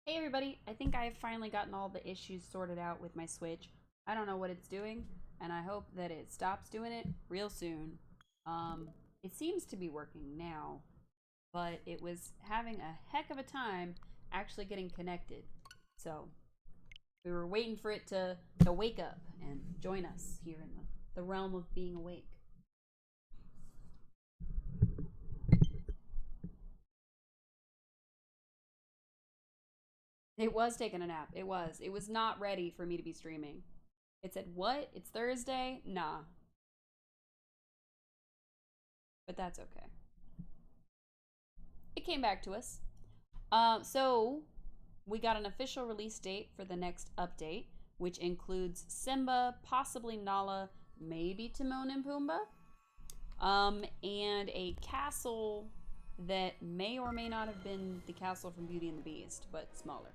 Hey everybody, I think I've finally gotten all the issues sorted out with my Switch. I don't know what it's doing, and I hope that it stops doing it real soon. It seems to be working now, but it was having a heck of a time actually getting connected. So, we were waiting for it to wake up and join us here in the realm of being awake. It was taking a nap. It was. It was not ready for me to be streaming. It said, "What? It's Thursday?" Nah, but that's okay. It came back to us. So we got an official release date for the next update, which includes Simba, possibly Nala, maybe Timon and Pumbaa, and a castle that may or may not have been the castle from Beauty and the Beast, but smaller.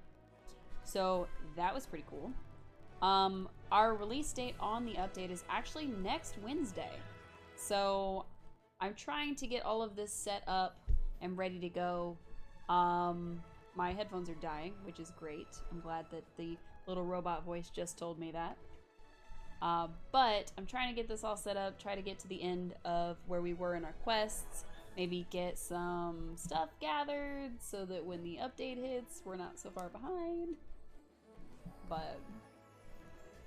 So that was pretty cool. Our release date on the update is actually next Wednesday. So I'm trying to get all of this set up and ready to go. My headphones are dying, which is great. I'm glad that the little robot voice just told me that. But I'm trying to get this all set up, try to get to the end of where we were in our quests, maybe get some stuff gathered so that when the update hits, we're not so far behind. But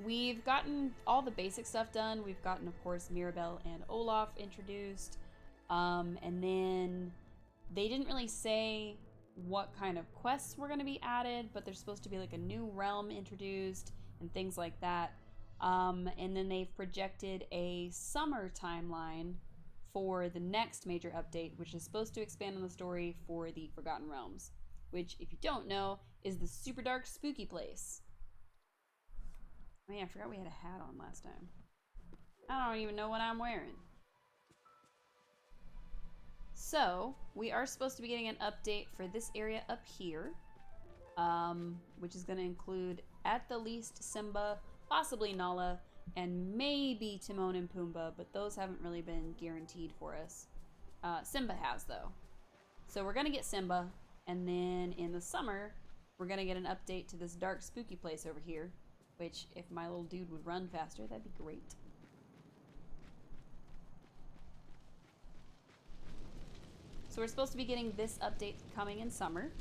we've gotten all the basic stuff done. We've gotten, of course, Mirabelle and Olaf introduced. And then they didn't really say what kind of quests were going to be added, but there's supposed to be like a new realm introduced and things like that. And then they've projected a summer timeline for the next major update, which is supposed to expand on the story for the Forgotten Realms, which, if you don't know, is the super dark, spooky place. Man, I forgot we had a hat on last time. I don't even know what I'm wearing. So, we are supposed to be getting an update for this area up here, which is going to include, at the least, Simba, possibly Nala, and maybe Timon and Pumbaa, but those haven't really been guaranteed for us. Simba has, though. So we're going to get Simba, and then in the summer, we're going to get an update to this dark, spooky place over here, which, if my little dude would run faster, that'd be great. So we're supposed to be getting this update coming in summer.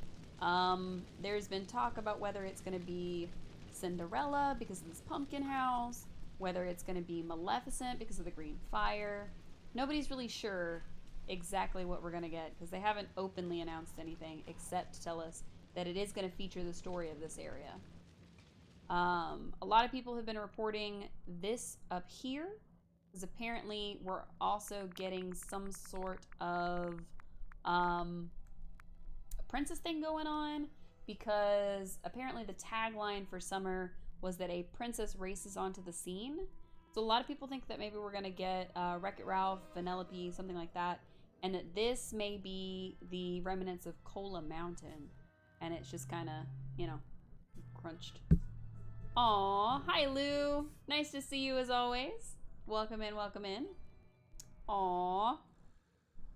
There's been talk about whether it's going to be Cinderella because of this pumpkin house, whether it's going to be Maleficent because of the green fire. Nobody's really sure exactly what we're going to get because they haven't openly announced anything except to tell us that it is going to feature the story of this area. A lot of people have been reporting this up here because apparently we're also getting some sort of a princess thing going on, because apparently the tagline for summer was that a princess races onto the scene. So a lot of people think that maybe we're going to get Wreck-It Ralph, Vanellope, something like that, and that this may be the remnants of Kola Mountain, and it's just kind of, you know, crunched. Aw, hi Lou. Nice to see you as always. Welcome in, welcome in. Aw,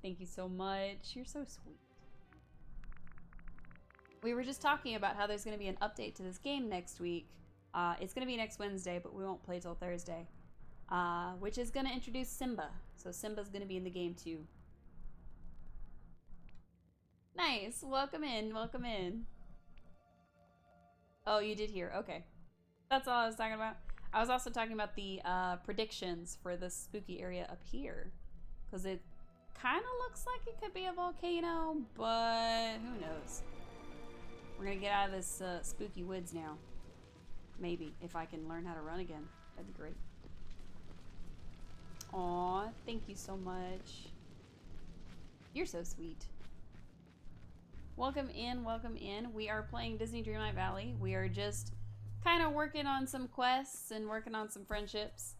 thank you so much. You're so sweet. We were just talking about how there's going to be an update to this game next week. It's going to be next Wednesday, but we won't play till Thursday. Which is going to introduce Simba. So Simba's going to be in the game too. Nice. Welcome in. Welcome in. Oh, you did hear. Okay. That's all I was talking about. I was also talking about the predictions for the spooky area up here. Because it kind of looks like it could be a volcano, but who knows. We're going to get out of this spooky woods now. Maybe, if I can learn how to run again. That'd be great. Aw, thank you so much. You're so sweet. Welcome in, welcome in. We are playing Disney Dreamlight Valley. We are just kind of working on some quests and working on some friendships.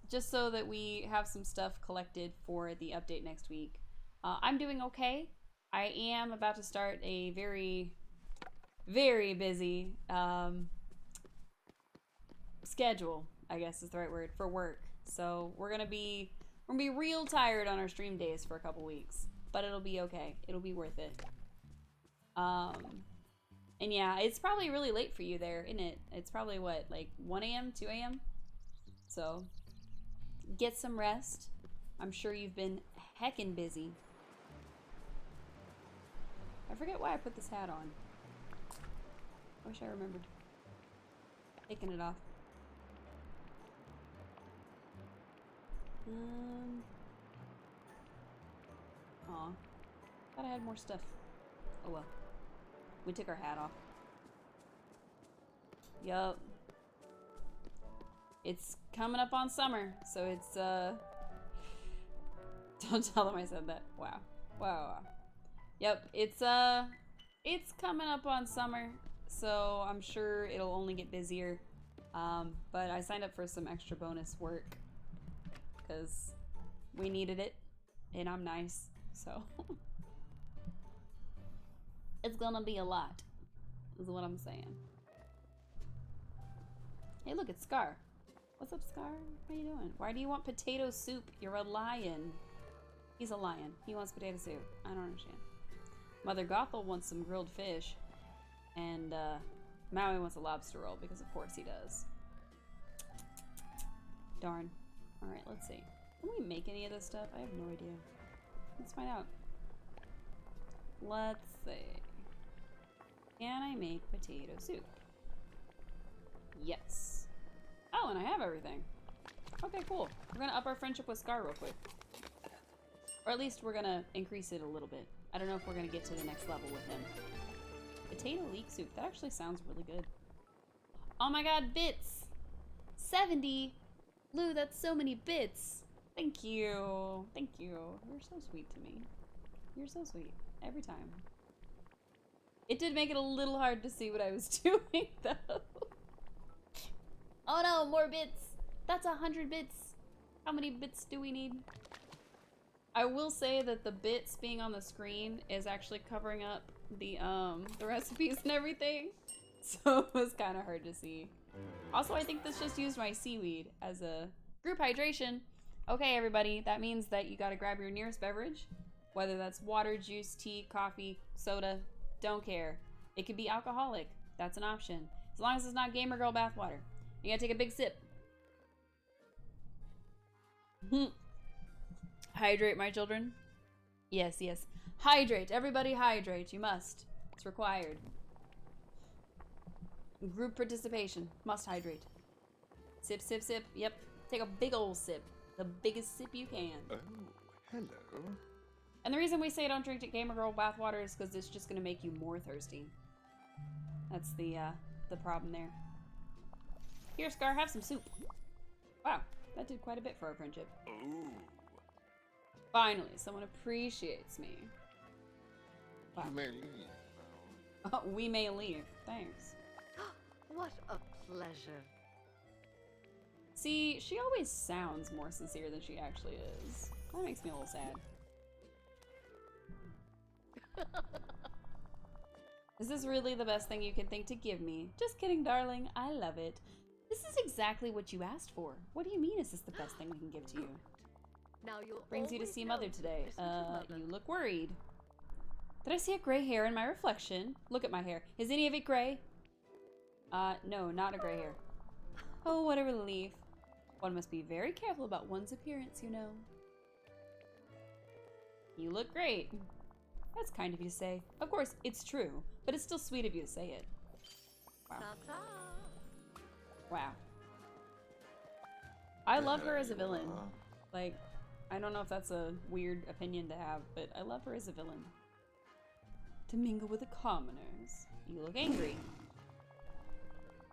Just so that we have some stuff collected for the update next week. I'm doing okay. I am about to start a very, very busy schedule, I guess is the right word, for work. So we're gonna be real tired on our stream days for a couple weeks, but it'll be okay. It'll be worth it. And yeah, it's probably really late for you there, isn't it? It's probably what, like 1 a.m., 2 a.m.? So, get some rest. I'm sure you've been heckin' busy. I forget why I put this hat on. I wish I remembered taking it off. Aw. Thought I had more stuff. Oh well. We took our hat off. Yup. It's coming up on summer, so it's, Don't tell them I said that. Wow. Wow. Yep, it's coming up on summer, so I'm sure it'll only get busier. But I signed up for some extra bonus work because we needed it, and I'm nice, so it's gonna be a lot, is what I'm saying. Hey, look, it's Scar. What's up, Scar? How you doing? Why do you want potato soup? You're a lion. He's a lion. He wants potato soup. I don't understand. Mother Gothel wants some grilled fish, and Maui wants a lobster roll because of course he does. Darn. Alright, let's see. Can we make any of this stuff? I have no idea. Let's find out. Let's see. Can I make potato soup? Yes. Oh, and I have everything. Okay, cool. We're gonna up our friendship with Scar real quick. Or at least we're gonna increase it a little bit. I don't know if we're gonna get to the next level with him. Potato leek soup. That actually sounds really good. Oh my god, bits! 70! Lou, that's so many bits! Thank you. Thank you. You're so sweet to me. You're so sweet. Every time. It did make it a little hard to see what I was doing, though. Oh no, more bits! That's 100 bits! How many bits do we need? I will say that the bits being on the screen is actually covering up the recipes and everything. So it was kind of hard to see. Also, I think this just used my seaweed as a group hydration. Okay, everybody, that means that you gotta grab your nearest beverage. Whether that's water, juice, tea, coffee, soda, don't care. It could be alcoholic, that's an option. As long as it's not Gamer Girl bathwater. You gotta take a big sip. Hydrate, my children. Yes, yes. Hydrate, everybody hydrate, you must. It's required. Group participation, must hydrate. Sip, sip, sip, yep. Take a big old sip. The biggest sip you can. Oh, hello. And the reason we say don't drink Gamer Girl bathwater is because it's just gonna make you more thirsty. That's the problem there. Here, Scar, have some soup. Wow, that did quite a bit for our friendship. Oh. Finally, someone appreciates me. Wow. You may leave now. Oh, we may leave. Thanks. What a pleasure. See, she always sounds more sincere than she actually is. That makes me a little sad. Is this really the best thing you can think to give me? Just kidding, darling. I love it. This is exactly what you asked for. What do you mean is this the best thing we can give to you? Now you'll Brings you to always see know Mother today. listen to Mother. You look worried. Did I see a gray hair in my reflection? Look at my hair. Is any of it gray? No, not a gray hair. Oh, what a relief. One must be very careful about one's appearance, you know. You look great. That's kind of you to say. Of course, it's true, but it's still sweet of you to say it. Wow. Ta-ta. Wow. I love her There as a you villain. are. Like, I don't know if that's a weird opinion to have, but I love her as a villain. To mingle with the commoners. You look angry.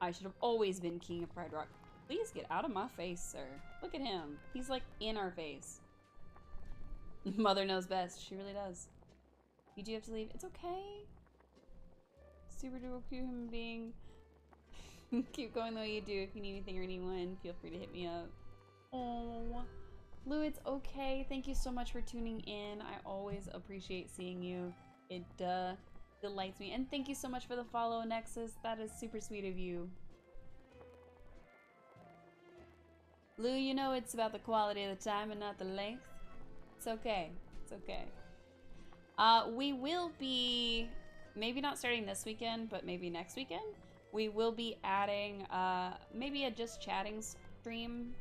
I should have always been king of Pride Rock. Please get out of my face, sir. Look at him. He's like in our face. Mother knows best. She really does. You do have to leave. It's okay. Super duper cute human being. Keep going the way you do. If you need anything or anyone, feel free to hit me up. Oh, Lou, it's okay. Thank you so much for tuning in. I always appreciate seeing you. It delights me. And thank you so much for the follow, Nexus. That is super sweet of you. Lou, you know it's about the quality of the time and not the length. It's okay. It's okay. We will be maybe not starting this weekend, but maybe next weekend, we will be adding maybe a just chatting stream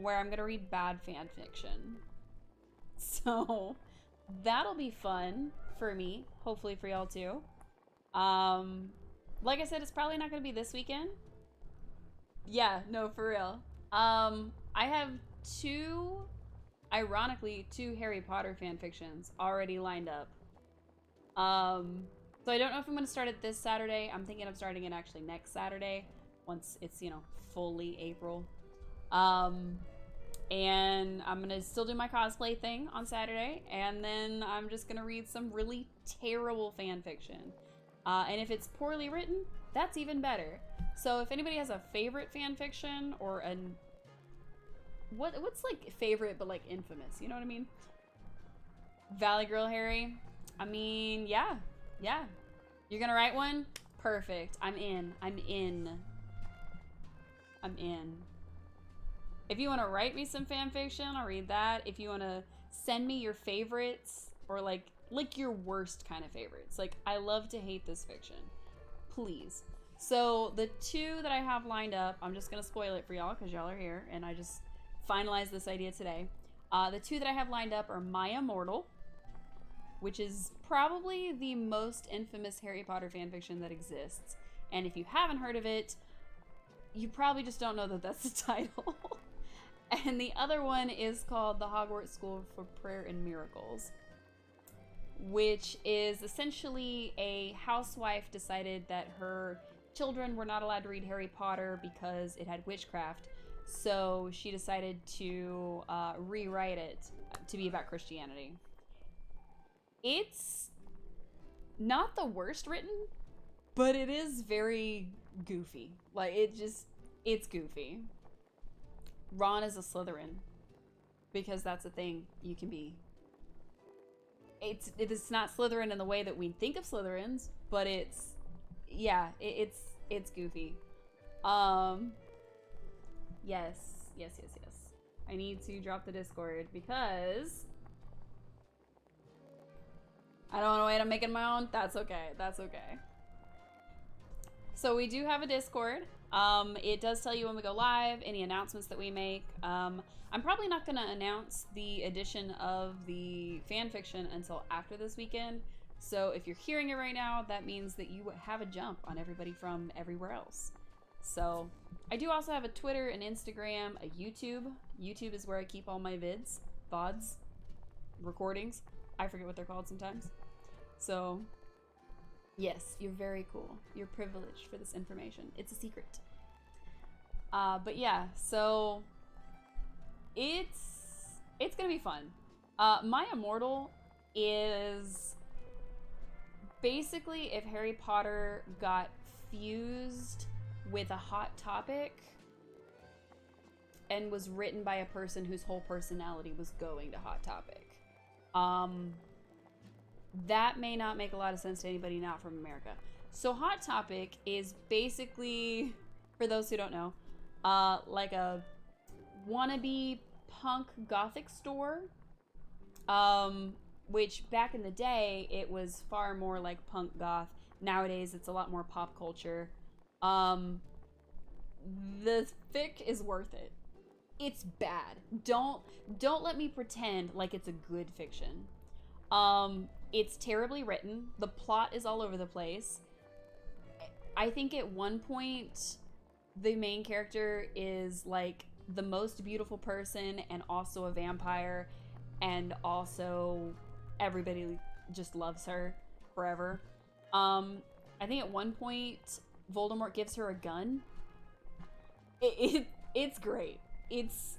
where I'm gonna read bad fan fiction. So that'll be fun for me, hopefully for y'all too. Like I said, it's probably not gonna be this weekend. Yeah, no, for real. I have ironically, two Harry Potter fan fictions already lined up. So I don't know if I'm gonna start it this Saturday. I'm thinking of starting it actually next Saturday, once it's, you know, fully April. And I'm gonna still do my cosplay thing on Saturday, and then I'm just gonna read some really terrible fan fiction. And if it's poorly written, that's even better. So if anybody has a favorite fan fiction or an what's like favorite but like infamous, you know what I mean? Valley Girl Harry. I mean, yeah. You're gonna write one? Perfect. I'm in. If you want to write me some fan fiction, I'll read that. If you want to send me your favorites or like your worst kind of favorites. Like, I love to hate this fiction. Please. So the two that I have lined up, I'm just going to spoil it for y'all because y'all are here and I just finalized this idea today. The two that I have lined up are My Immortal, which is probably the most infamous Harry Potter fanfiction that exists. And if you haven't heard of it, you probably just don't know that that's the title. And the other one is called The Hogwarts School for Prayer and Miracles, which is essentially a housewife decided that her children were not allowed to read Harry Potter because it had witchcraft. So she decided to rewrite it to be about Christianity. It's not the worst written, but it is very goofy. Like, it's goofy. Ron is a Slytherin because that's a thing you can be. It's not Slytherin in the way that we think of Slytherins, but it's goofy. Yes. I need to drop the Discord because I don't want to wait on making my own. That's okay. So we do have a Discord. It does tell you when we go live, any announcements that we make. I'm probably not going to announce the addition of the fanfiction until after this weekend. So if you're hearing it right now, that means that you have a jump on everybody from everywhere else. So I do also have a Twitter, an Instagram, a YouTube. YouTube is where I keep all my vids, VODs, recordings. I forget what they're called sometimes. So yes, you're very cool. You're privileged for this information. It's a secret. But yeah, so it's gonna be fun. My Immortal is basically if Harry Potter got fused with a hot topic and was written by a person whose whole personality was going to Hot Topic. That may not make a lot of sense to anybody not from America. So Hot Topic is basically, for those who don't know, like a wannabe punk gothic store. Which back in the day, it was far more like punk goth. Nowadays, it's a lot more pop culture. The fic is worth it. It's bad. Don't let me pretend like it's a good fiction. It's terribly written. The plot is all over the place. I think at one point, the main character is like the most beautiful person and also a vampire, and also everybody just loves her forever. I think at one point, Voldemort gives her a gun. It's great. It's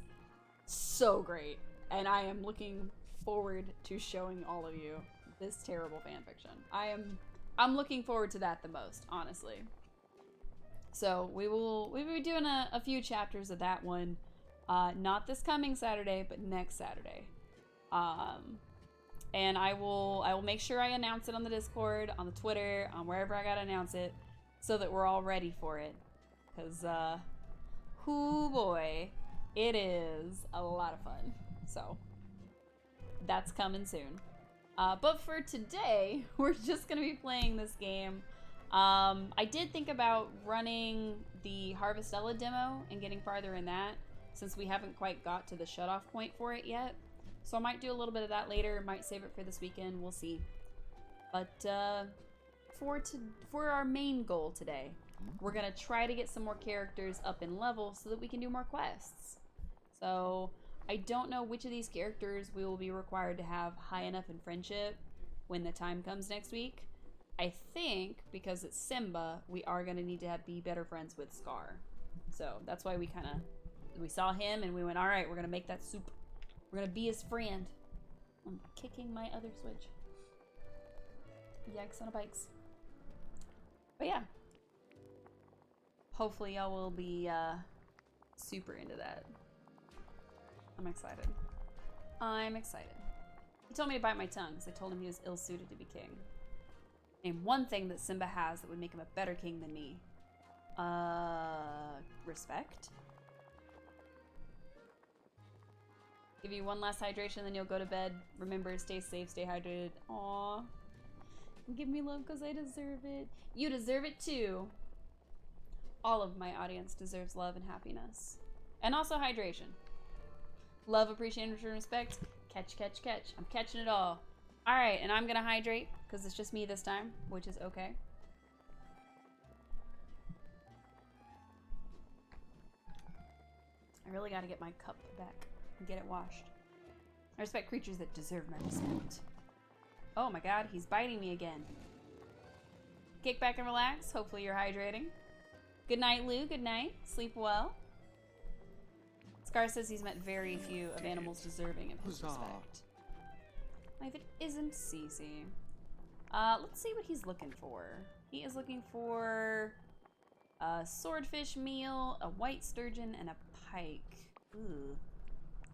so great. And I am looking forward to showing all of you this terrible fanfiction. I'm looking forward to that the most, honestly. So we'll be doing a few chapters of that one. Not this coming Saturday, but next Saturday. And I will make sure I announce it on the Discord, on the Twitter, on wherever I gotta announce it, so that we're all ready for it. Cause hoo boy, it is a lot of fun. So that's coming soon. But for today, we're just gonna be playing this game. I did think about running the Harvestella demo and getting farther in that, since we haven't quite got to the shutoff point for it yet. So I might do a little bit of that later, might save it for this weekend, we'll see. But for our main goal today, we're gonna try to get some more characters up in level so that we can do more quests. So I don't know which of these characters we will be required to have high enough in friendship when the time comes next week. I think, because it's Simba, we are going to need to be better friends with Scar. So that's why we saw him and we went, alright, we're going to make that soup. We're going to be his friend. I'm kicking my other Switch. Yikes on a bikes. But yeah. Hopefully y'all will be super into that. I'm excited. I'm excited. He told me to bite my tongue because I told him he was ill-suited to be king. Name one thing that Simba has that would make him a better king than me. Respect. Give you one last hydration, then you'll go to bed. Remember, stay safe, stay hydrated. Aww. Give me love because I deserve it. You deserve it too. All of my audience deserves love and happiness. And also hydration. Love, appreciation, and respect. Catch, catch, catch. I'm catching it all. Alright, and I'm gonna hydrate, because it's just me this time, which is okay. I really gotta get my cup back and get it washed. I respect creatures that deserve my respect. Oh my god, he's biting me again. Kick back and relax. Hopefully you're hydrating. Good night, Lou. Good night. Sleep well. Scar says he's met very few of animals deserving of his respect. If it isn't Cece. Let's see what he's looking for. He is looking for a swordfish meal, a white sturgeon, and a pike. Ooh.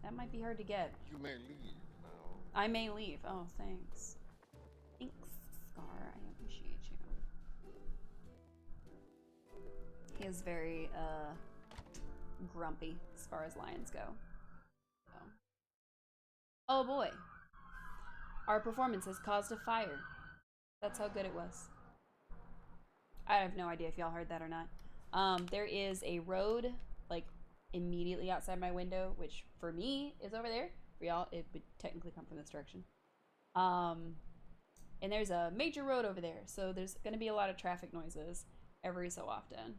That might be hard to get. You may leave now. I may leave. Oh, thanks. Thanks, Scar. I appreciate you. He is very, grumpy as far as lions go. So. Oh boy. Our performance has caused a fire. That's how good it was. I have no idea if y'all heard that or not. There is a road, like, immediately outside my window, which for me is over there. For y'all, it would technically come from this direction. And there's a major road over there, so there's gonna be a lot of traffic noises every so often.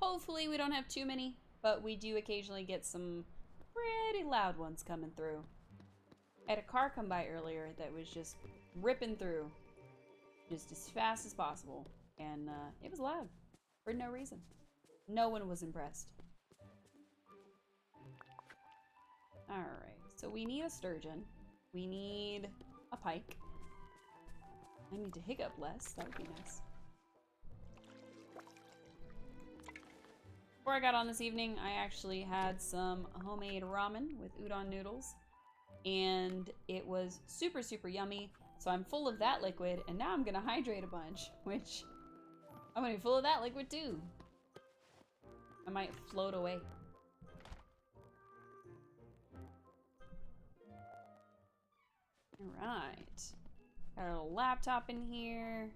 Hopefully we don't have too many, but we do occasionally get some pretty loud ones coming through. I had a car come by earlier that was just ripping through, just as fast as possible, and it was loud for no reason. No one was impressed. Alright, so we need a sturgeon. We need a pike. I need to hiccup less, that would be nice. Before I got on this evening, I actually had some homemade ramen with udon noodles. And it was super, super yummy. So I'm full of that liquid, and now I'm gonna hydrate a bunch, which I'm gonna be full of that liquid too. I might float away. Alright. Got a little laptop in here.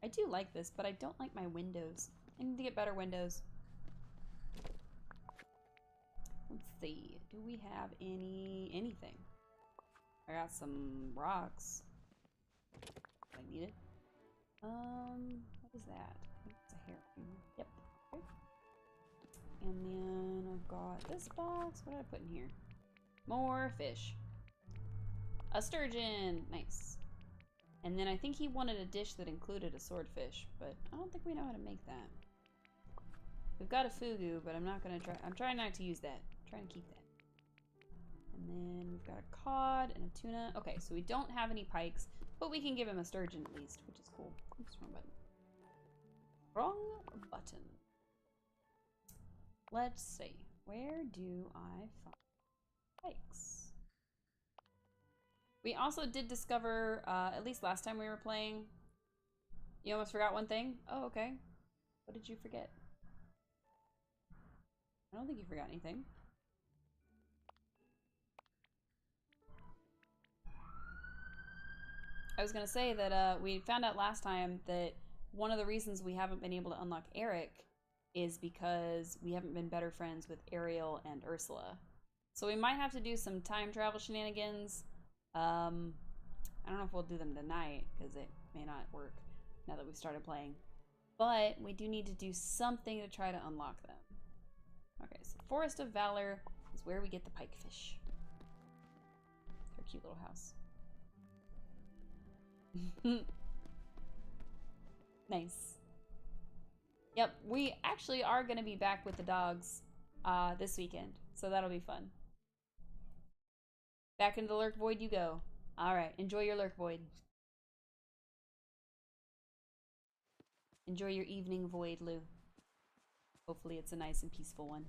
I do like this, but I don't like my windows. I need to get better windows. Let's see. Do we have anything? I got some rocks. I need it. What is that? I think it's a hair. Yep. Okay. And then I've got this box. What did I put in here? More fish. A sturgeon. Nice. And then I think he wanted a dish that included a swordfish, but I don't think we know how to make that. We've got a fugu, but I'm not gonna try. I'm trying not to use that. I'm trying to keep that. And then we've got a cod and a tuna. Okay, so we don't have any pikes, but we can give him a sturgeon at least, which is cool. Oops, wrong button. Wrong button. Let's see. Where do I find pikes? We also did discover, at least last time we were playing, you almost forgot one thing. Oh, okay. What did you forget? I don't think you forgot anything. I was gonna say that we found out last time that one of the reasons we haven't been able to unlock Eric is because we haven't been better friends with Ariel and Ursula. So we might have to do some time travel shenanigans. I don't know if we'll do them tonight, because it may not work now that we've started playing. But we do need to do something to try to unlock them. Okay, so Forest of Valor is where we get the pikefish. Their cute little house. Nice. Yep, we actually are going to be back with the dogs this weekend, so that'll be fun. Back into the Lurk Void you go. Alright, enjoy your Lurk Void. Enjoy your evening void, Lou. Hopefully it's a nice and peaceful one.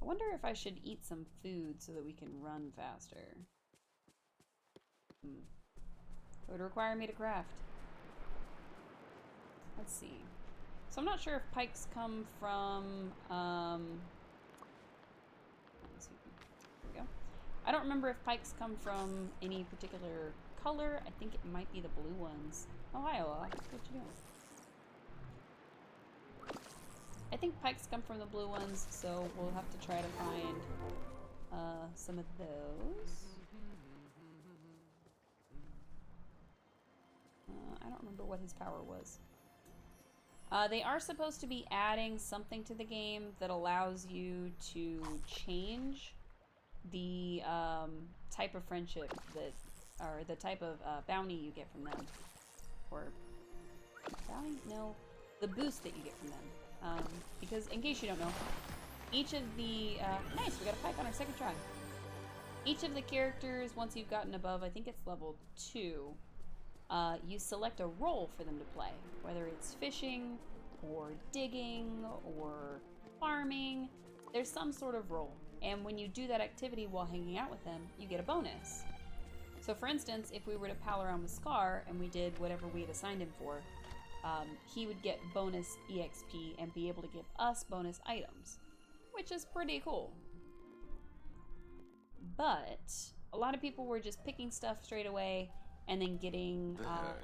I wonder if I should eat some food so that we can run faster. It would require me to craft. Let's see. So I'm not sure if pikes come from, let's see. There we go. I don't remember if pikes come from any particular color. I think it might be the blue ones. Oh, hi, Ola. What you doing? I think pikes come from the blue ones, so we'll have to try to find some of those. I don't remember what his power was. They are supposed to be adding something to the game that allows you to change the type of friendship that, or the type of bounty you get from them. Or, bounty? No. The boost that you get from them. Because, in case you don't know, each of the, nice, we got a pike on our second try. Each of the characters, once you've gotten above, I think it's level 2, you select a role for them to play. Whether it's fishing, or digging, or farming, there's some sort of role. And when you do that activity while hanging out with them, you get a bonus. So for instance, if we were to pal around with Scar, and we did whatever we had assigned him for, he would get bonus EXP and be able to give us bonus items, which is pretty cool. But a lot of people were just picking stuff straight away and then getting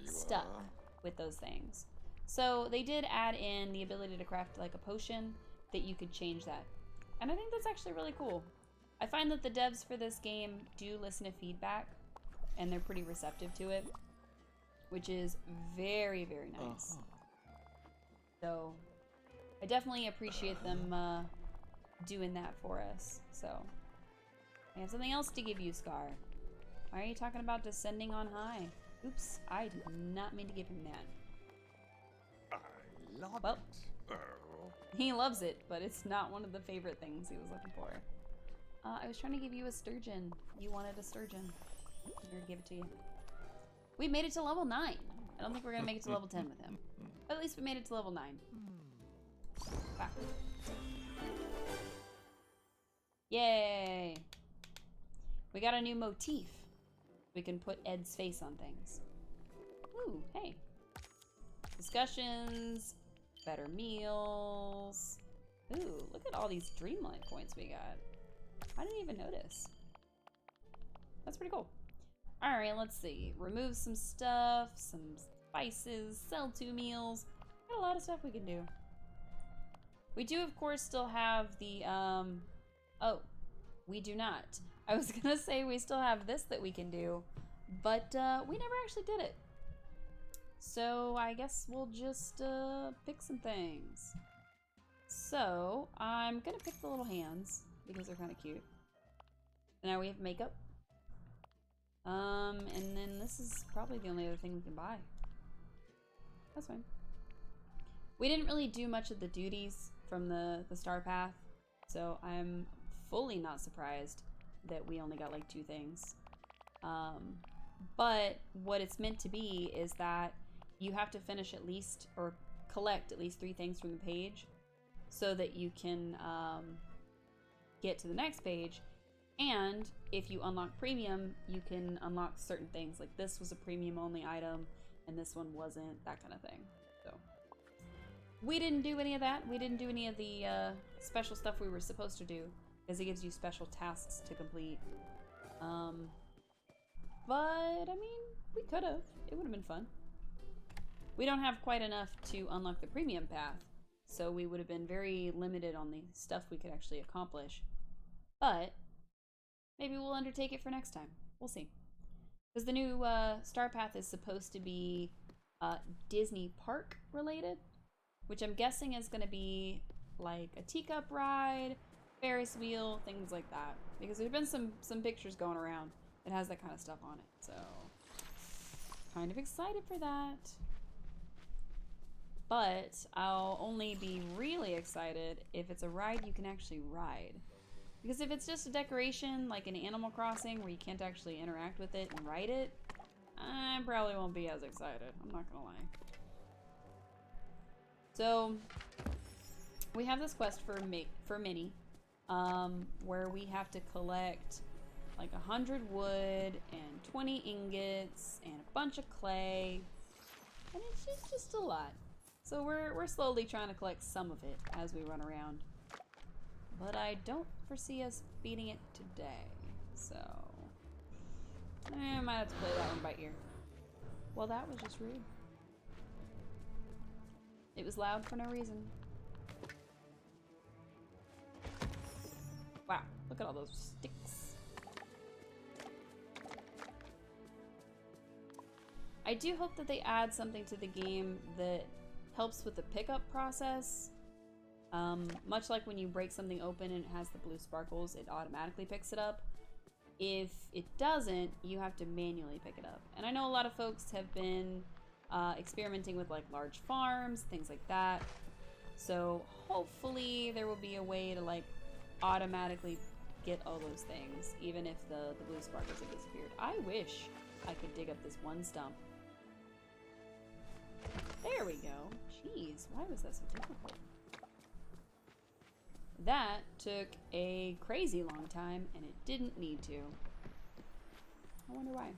stuck with those things. So they did add in the ability to craft like a potion that you could change that. And I think that's actually really cool. I find that the devs for this game do listen to feedback and they're pretty receptive to it, which is very, very nice. So I definitely appreciate them doing that for us. So I have something else to give you, Scar. Why are you talking about descending on high? Oops, I did not mean to give him that. I love Well, it. Oh. he loves it, but it's not one of the favorite things he was looking for. I was trying to give you a sturgeon. You wanted a sturgeon. I'm here to give it to you. We made it to level 9. I don't think we're going to make it to level 10 with him. But at least we made it to level 9. Back. Yay! We got a new motif. We can put Ed's face on things. Ooh, hey. Discussions. Better meals. Ooh, look at all these Dreamlight points we got. I didn't even notice. That's pretty cool. Alright, let's see. Remove some stuff, some spices, sell 2 meals. Got a lot of stuff we can do. We do, of course, still have the, oh, we do not. I was gonna say we still have this that we can do, but we never actually did it. So I guess we'll just pick some things. So I'm gonna pick the little hands because they're kind of cute. Now we have makeup. And then this is probably the only other thing we can buy. That's fine. We didn't really do much of the duties from the Star Path, so I'm fully not surprised that we only got like 2 things. But what it's meant to be is that you have to finish at least, or collect at least 3 things from the page so that you can get to the next page. And if you unlock premium, you can unlock certain things. Like this was a premium only item and this one wasn't, that kind of thing. So we didn't do any of that. We didn't do any of the special stuff we were supposed to do because it gives you special tasks to complete. But, I mean, we could have. It would have been fun. We don't have quite enough to unlock the premium path, so we would have been very limited on the stuff we could actually accomplish. But maybe we'll undertake it for next time. We'll see. Because the new Star Path is supposed to be Disney Park related, which I'm guessing is going to be like a teacup ride, Ferris wheel, things like that. Because there's been some pictures going around that has that kind of stuff on it. So, kind of excited for that. But I'll only be really excited if it's a ride you can actually ride. Because if it's just a decoration, like in Animal Crossing, where you can't actually interact with it and ride it, I probably won't be as excited. I'm not gonna lie. So, we have this quest for Minnie, where we have to collect like 100 wood and 20 ingots and a bunch of clay, and it's just a lot. So we're slowly trying to collect some of it as we run around. But I don't foresee us beating it today, so I might have to play that one by ear. Well, that was just rude. It was loud for no reason. Wow, look at all those sticks. I do hope that they add something to the game that helps with the pickup process. Much like when you break something open and it has the blue sparkles, it automatically picks it up. If it doesn't, you have to manually pick it up. And I know a lot of folks have been experimenting with like large farms, things like that. So hopefully there will be a way to like automatically get all those things, even if the blue sparkles have disappeared. I wish I could dig up this one stump. There we go. Jeez, why was that so difficult? That took a crazy long time, and it didn't need to. I wonder why.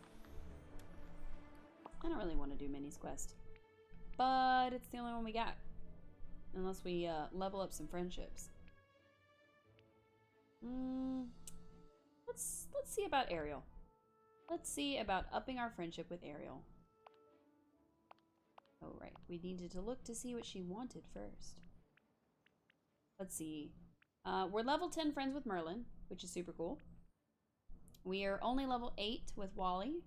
I don't really want to do Minnie's quest, but it's the only one we got. Unless we level up some friendships. Let's see about Ariel. Let's see about upping our friendship with Ariel. Oh, right. We needed to look to see what she wanted first. Let's see. We're level 10 friends with Merlin, which is super cool. We are only level 8 with Wally.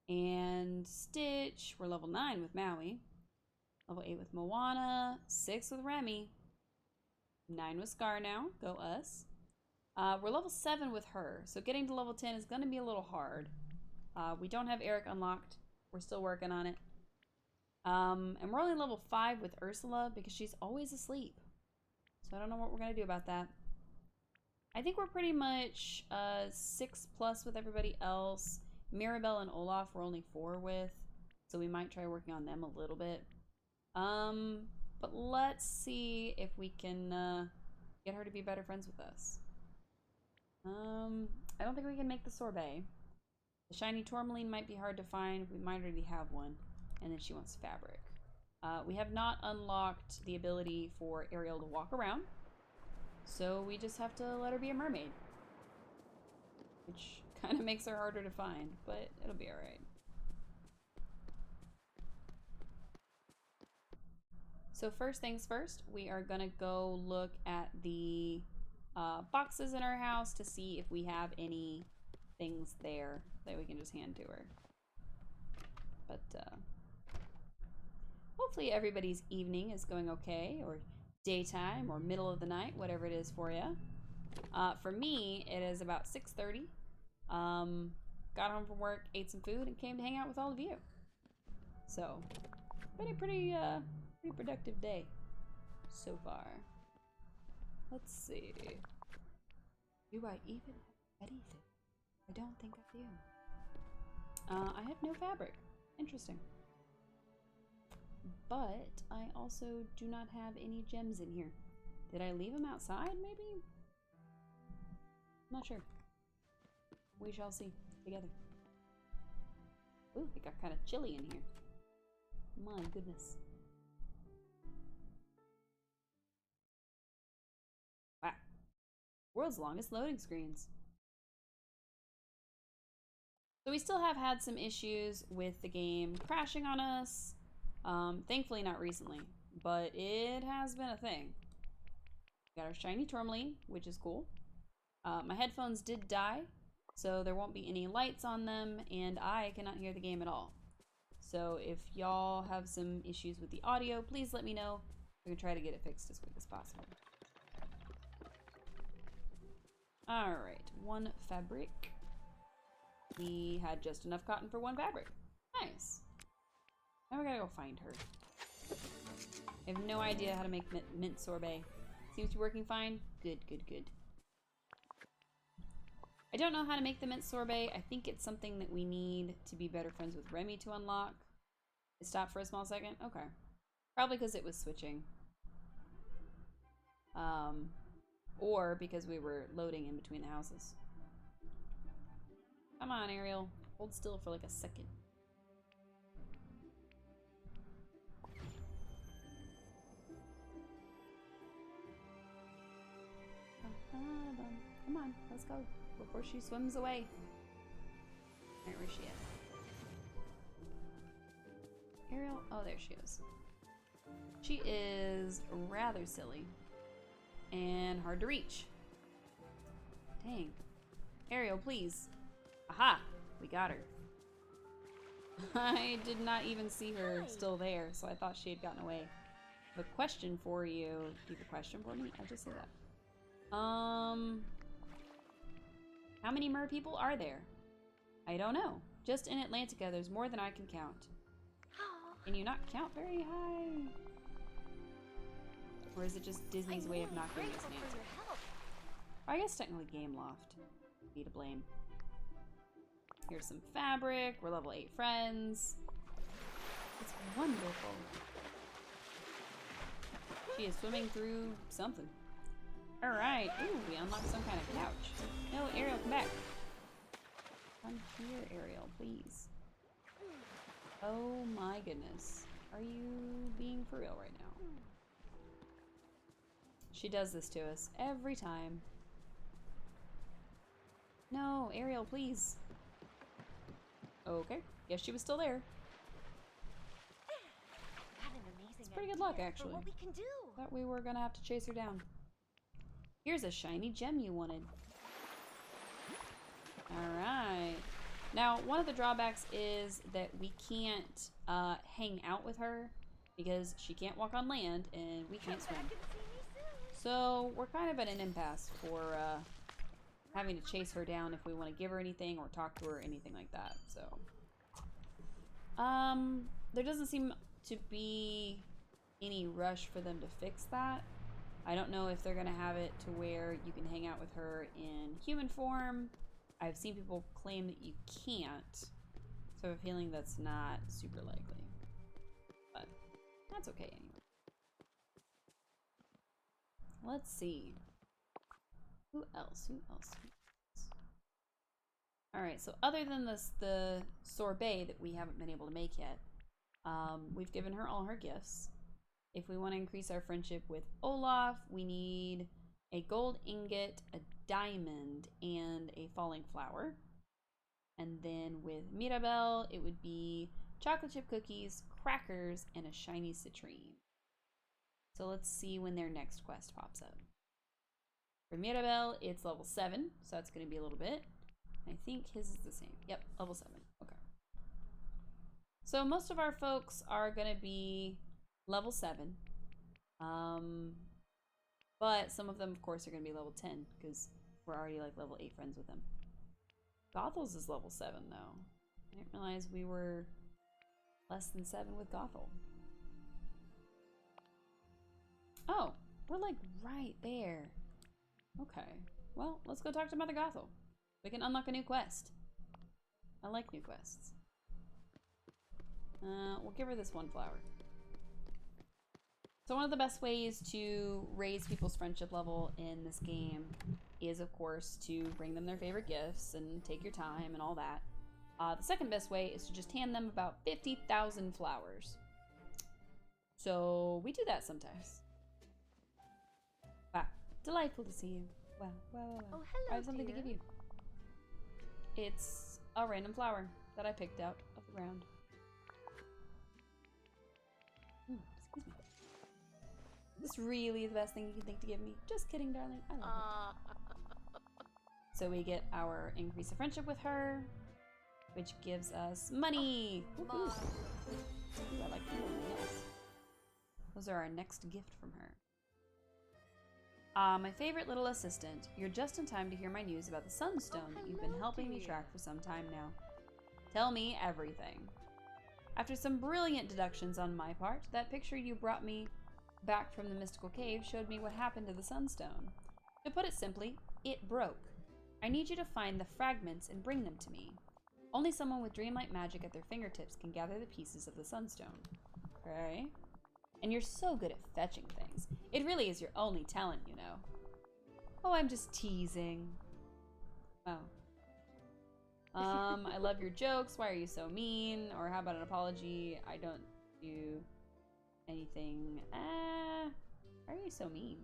And Stitch, we're level 9 with Maui. Level 8 with Moana. 6 with Remy. 9 with Scar now. Go us. We're level 7 with her. So getting to level 10 is going to be a little hard. We don't have Eric unlocked. We're still working on it. And we're only level 5 with Ursula because she's always asleep. So I don't know what we're going to do about that. I think we're pretty much 6+ with everybody else. Mirabelle and Olaf we're only 4 with. So we might try working on them a little bit. But let's see if we can get her to be better friends with us. I don't think we can make the sorbet. The shiny tourmaline might be hard to find. We might already have one. And then she wants fabric. We have not unlocked the ability for Ariel to walk around. So we just have to let her be a mermaid. Which kind of makes her harder to find, but it'll be alright. So first things first, we are gonna go look at the boxes in our house to see if we have any things there that we can just hand to her. But hopefully everybody's evening is going okay, or daytime, or middle of the night, whatever it is for you. For me, it is about 6:30. Got home from work, ate some food, and came to hang out with all of you. So, been a pretty productive day so far. Let's see. Do I even have anything? I don't think I do. I have no fabric. Interesting. But I also do not have any gems in here. Did I leave them outside, maybe? Not sure. We shall see together. Ooh, it got kind of chilly in here. My goodness. Wow. World's longest loading screens. So we still have had some issues with the game crashing on us. Thankfully not recently, but it has been a thing. We got our shiny Tourmaline, which is cool. My headphones did die, so there won't be any lights on them, and I cannot hear the game at all. So if y'all have some issues with the audio, please let me know. We're gonna try to get it fixed as quick as possible. Alright, 1 fabric. We had just enough cotton for 1 fabric. Nice. Now we gotta go find her. I have no idea how to make mint sorbet. Seems to be working fine. Good, good, good. I don't know how to make the mint sorbet. I think it's something that we need to be better friends with Remy to unlock. It stopped for a small second? Okay. Probably because it was switching. Or because we were loading in between the houses. Come on, Ariel. Hold still for like a second. Come on, let's go. Before she swims away. Alright, where's she at? Ariel? Oh, there she is. She is rather silly. And hard to reach. Dang. Ariel, please. Aha! We got her. I did not even see her still there, so I thought she had gotten away. The question for you... Do you have a question for me? I just said that. How many mer people are there? I don't know. Just in Atlantica, there's more than I can count. Can you not count very high? Or is it just Disney's way of not giving us an answer? I guess technically Gameloft. Be to blame. Here's some fabric. We're level 8 friends. It's wonderful. She is swimming through something. Alright. Ooh, we unlocked some kind of couch. No, Ariel, come back. Come here, Ariel, please. Oh my goodness. Are you being for real right now? She does this to us every time. No, Ariel, please. Okay. Guess she was still there. It's pretty good luck, actually. What we can do. Thought we were gonna have to chase her down. Here's a shiny gem you wanted. Alright. Now, one of the drawbacks is that we can't hang out with her because she can't walk on land and we can't swim. So we're kind of at an impasse for having to chase her down if we want to give her anything or talk to her or anything like that. So there doesn't seem to be any rush for them to fix that. I don't know if they're gonna have it to where you can hang out with her in human form. I've seen people claim that you can't, so I have a feeling that's not super likely, but that's okay anyway. Let's see. Who else? Who else? Who else? Alright, so other than this, the sorbet that we haven't been able to make yet, we've given her all her gifts. If we want to increase our friendship with Olaf, we need a gold ingot, a diamond, and a falling flower. And then with Mirabelle, it would be chocolate chip cookies, crackers, and a shiny citrine. So let's see when their next quest pops up. For Mirabelle, it's level 7, so that's going to be a little bit. I think his is the same. Yep, level 7. Okay. So most of our folks are going to be level 7. But some of them, of course, are going to be level 10, because we're already, like, level 8 friends with them. Gothel's is level 7, though. I didn't realize we were less than 7 with Gothel. Oh, we're, like, right there. Okay. Well, let's go talk to Mother Gothel. We can unlock a new quest. I like new quests. We'll give her this one flower. So one of the best ways to raise people's friendship level in this game is, of course, to bring them their favorite gifts and take your time and all that. The second best way is to just hand them about 50,000 flowers. So we do that sometimes. Wow, delightful to see you. Wow, wow, wow, wow. Oh, hello, I have something dear. to give you. It's a random flower that I picked out of the ground. Excuse me. Is this really the best thing you can think to give me? Just kidding, darling. I love it. So we get our increase of friendship with her, which gives us money. Ooh, I like the nails. Those are our next gift from her. My favorite little assistant. You're just in time to hear my news about the Sunstone that you've been helping me track for some time now. Tell me everything. After some brilliant deductions on my part, that picture you brought me back from the mystical cave showed me what happened to the Sunstone. To put it simply, it broke. I need you to find the fragments and bring them to me. Only someone with dreamlike magic at their fingertips can gather the pieces of the Sunstone. Okay? And you're so good at fetching things. It really is your only talent, you know. Oh, I'm just teasing. Oh. I love your jokes. Why are you so mean? Or how about an apology? I don't do anything. Why are you so mean?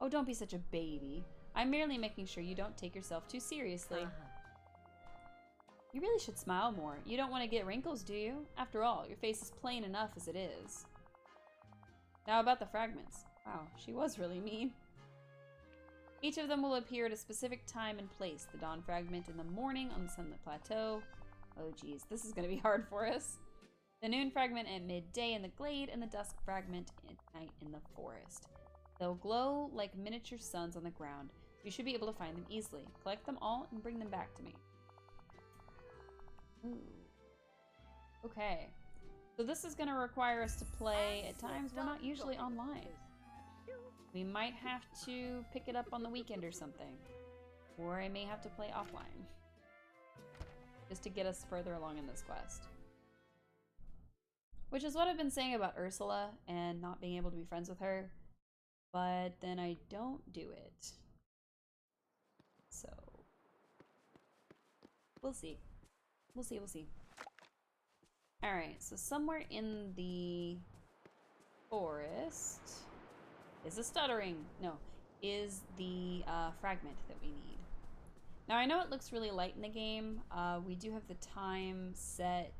Oh, don't be such a baby. I'm merely making sure you don't take yourself too seriously. You really should smile more. You don't want to get wrinkles, do you? After all, your face is plain enough as it is. Now about the fragments. Wow, she was really mean. Each of them will appear at a specific time and place. The dawn fragment in the morning on the sunlit plateau. Oh geez, this is going to be hard for us. The noon fragment at midday in the glade, and the dusk fragment at night in the forest. They'll glow like miniature suns on the ground. You should be able to find them easily. Collect them all and bring them back to me. Ooh. Okay. So this is going to require us to play at times we're not usually online. We might have to pick it up on the weekend or something. Or I may have to play offline. Just to get us further along in this quest. Which is what I've been saying about Ursula and not being able to be friends with her. But then I don't do it. So we'll see. We'll see, we'll see. Alright, so somewhere in the forest is a stuttering. No, is the fragment that we need. Now I know it looks really light in the game. We do have the time set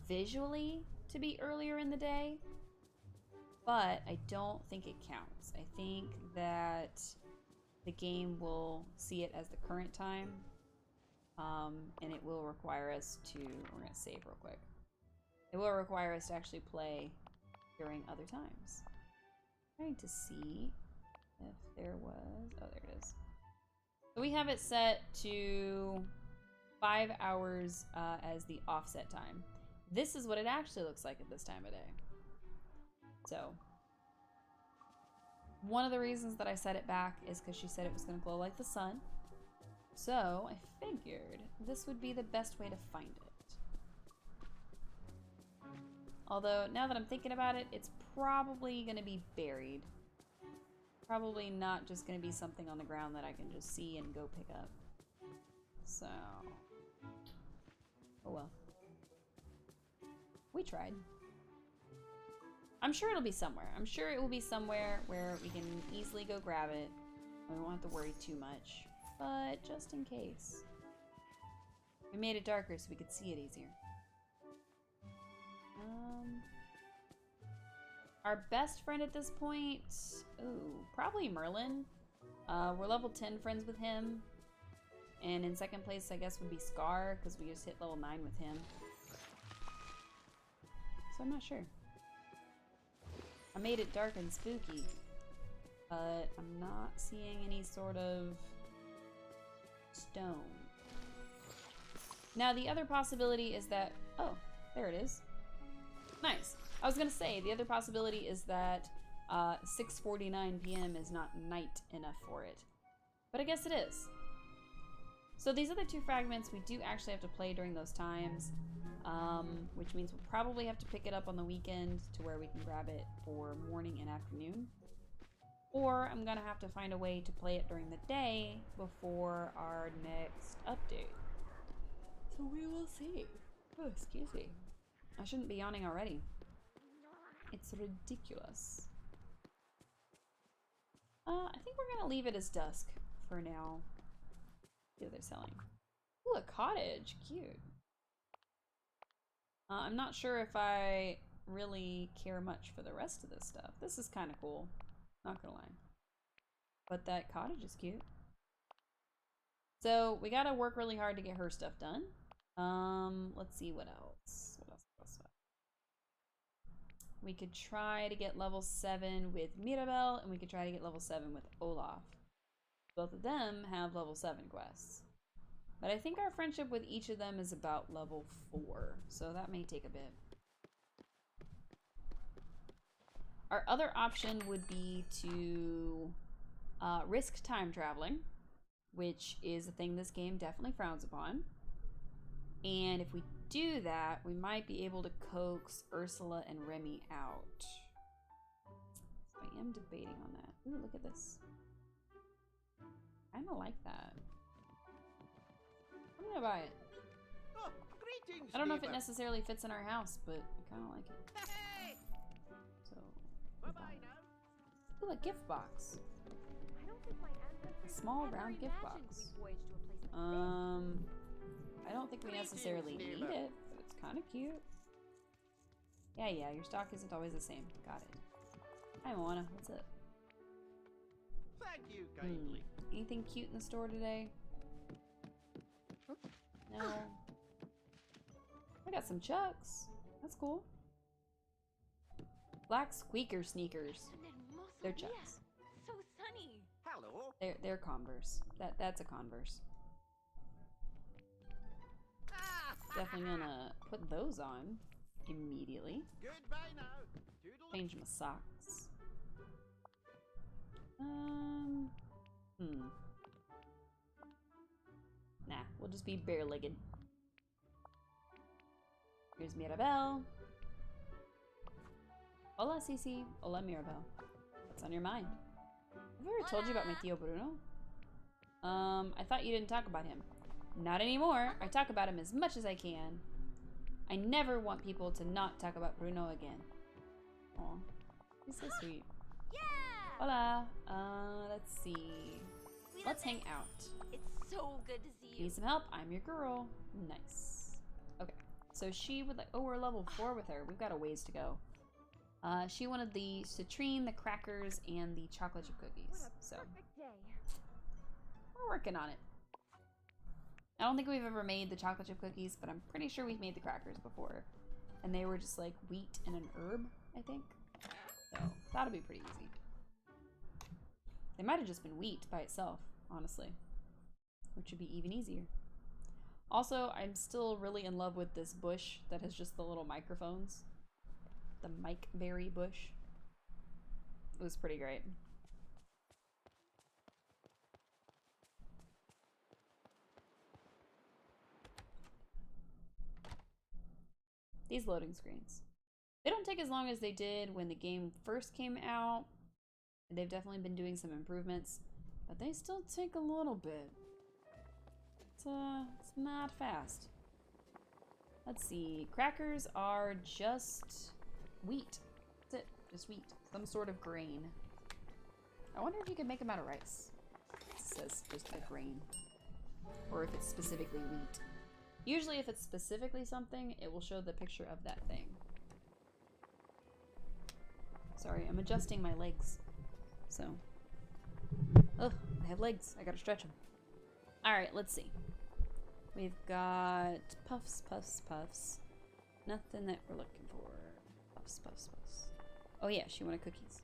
visually to be earlier in the day, but I don't think it counts. I think that the game will see it as the current time, and it will require us to, we're going to save real quick. It will require us to actually play during other times. I'm trying to see if there was, oh there it is. So we have it set to 5 hours as the offset time. This is what it actually looks like at this time of day. So, one of the reasons that I set it back is because she said it was going to glow like the sun. So, I figured this would be the best way to find it. Although, now that I'm thinking about it, it's probably going to be buried. Probably not just going to be something on the ground that I can just see and go pick up. So, oh well. We tried. I'm sure it'll be somewhere. I'm sure it will be somewhere where we can easily go grab it. And we won't have to worry too much. But just in case. We made it darker so we could see it easier. Our best friend at this point, ooh, probably Merlin. We're level 10 friends with him. And in second place, I guess, would be Scar, because we just hit level 9 with him. So I'm not sure. I made it dark and spooky, but I'm not seeing any sort of stone. Now the other possibility is that, oh, there it is. Nice. I was gonna say, the other possibility is that 6:49 p.m. is not night enough for it. But I guess it is. So these other two fragments, we do actually have to play during those times, which means we'll probably have to pick it up on the weekend to where we can grab it for morning and afternoon. Or I'm gonna have to find a way to play it during the day before our next update. So we will see. Oh, excuse me. I shouldn't be yawning already. It's ridiculous. I think we're gonna leave it as dusk for now. See what they're selling. Ooh, a cottage. Cute. I'm not sure if I really care much for the rest of this stuff. This is kind of cool. Not gonna lie. But that cottage is cute. So we gotta work really hard to get her stuff done. Let's see what else. What else? We could try to get level 7 with Mirabelle, and we could try to get level 7 with Olaf. Both of them have level 7 quests. But I think our friendship with each of them is about level 4, so that may take a bit. Our other option would be to risk time traveling, which is a thing this game definitely frowns upon. And if we do that, we might be able to coax Ursula and Remy out. So I am debating on that. Ooh, look at this. I kinda like that. I'm gonna buy it. Oh, greetings, I don't know if it neighbor. necessarily fits in our house, but I kinda like it. Hey! So, Bye-bye now. ooh, a gift box. I don't think my ancestors Small ever round gift imagined box. we'd voyage to a place like this. I don't think we necessarily Greetings, need neighbor. it, but it's kind of cute. Yeah, your stock isn't always the same. Got it. Hi, Moana. What's up? Thank you kindly. Anything cute in the store today? No. I got some Chucks. That's cool. Black squeaker sneakers. They're Chucks. So sunny. Hello. They're Converse. That's a Converse. Ah, Definitely gonna put those on immediately. goodbye now. Toodle. Change my socks. Nah, we'll just be bare-legged. Here's Mirabelle. Hola, Cece. Hola, Mirabelle. What's on your mind? Have I ever told you about my Tío Bruno? I thought you didn't talk about him. Not anymore. I talk about him as much as I can. I never want people to not talk about Bruno again. Aw, he's so sweet. Yeah. Hola. Let's see. Let's hang out. It's so good to see Need some help? I'm your girl. Nice. Okay. So she would like. Oh, we're level 4 with her. We've got a ways to go. She wanted the citrine, the crackers, and the chocolate chip cookies. So Perfect day. we're working on it. I don't think we've ever made the chocolate chip cookies, but I'm pretty sure we've made the crackers before. And they were just like wheat and an herb, I think. So that'll be pretty easy. They might have just been wheat by itself, honestly. Which would be even easier. Also, I'm still really in love with this bush that has just the little microphones. The mic berry bush. It was pretty great. These loading screens. They don't take as long as they did when the game first came out. They've definitely been doing some improvements, but they still take a little bit. It's not fast. Let's see. Crackers are just wheat. That's it. Just wheat. Some sort of grain. I wonder if you could make them out of rice. It says just a grain. Or if it's specifically wheat. Usually if it's specifically something, it will show the picture of that thing. Sorry, I'm adjusting my legs. So. Ugh, I have legs. I gotta stretch them. Alright, let's see. We've got puffs, puffs, puffs. Nothing that we're looking for. Puffs, puffs, puffs. Oh yeah, she wanted cookies.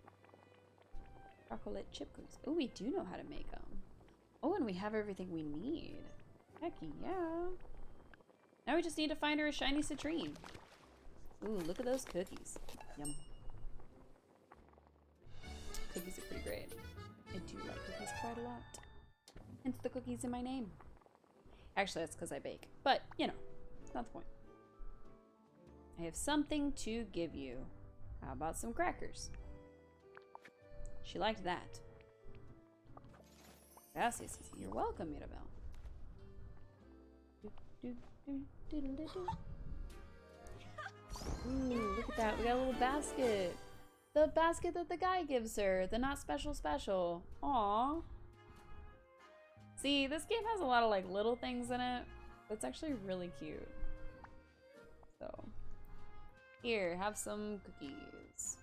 Chocolate chip cookies. Oh, we do know how to make them. Oh, and we have everything we need. Heck yeah. Now we just need to find her a shiny citrine. Ooh, look at those cookies. Yum. Cookies are pretty great. I do like cookies quite a lot. Hence the cookies in my name. Actually, that's because I bake. But, you know, it's not the point. I have something to give you. How about some crackers? She liked that. Gracias. You're welcome, Mirabelle. Ooh, look at that. We got a little basket. The basket that the guy gives her. The not special special. Aww. See, this game has a lot of like little things in it That's actually really cute. So, here, have some cookies.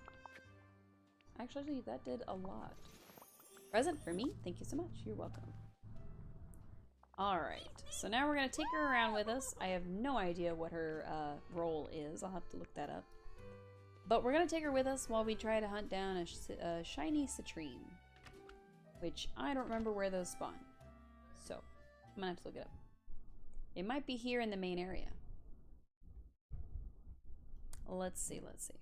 Actually, that did a lot. Present for me? Thank you so much. You're welcome. Alright, so now we're going to take her around with us. I have no idea what her role is. I'll have to look that up. But we're going to take her with us while we try to hunt down a shiny citrine. Which I don't remember where those spawn. So, I'm going to have to look it up. It might be here in the main area. Let's see, let's see.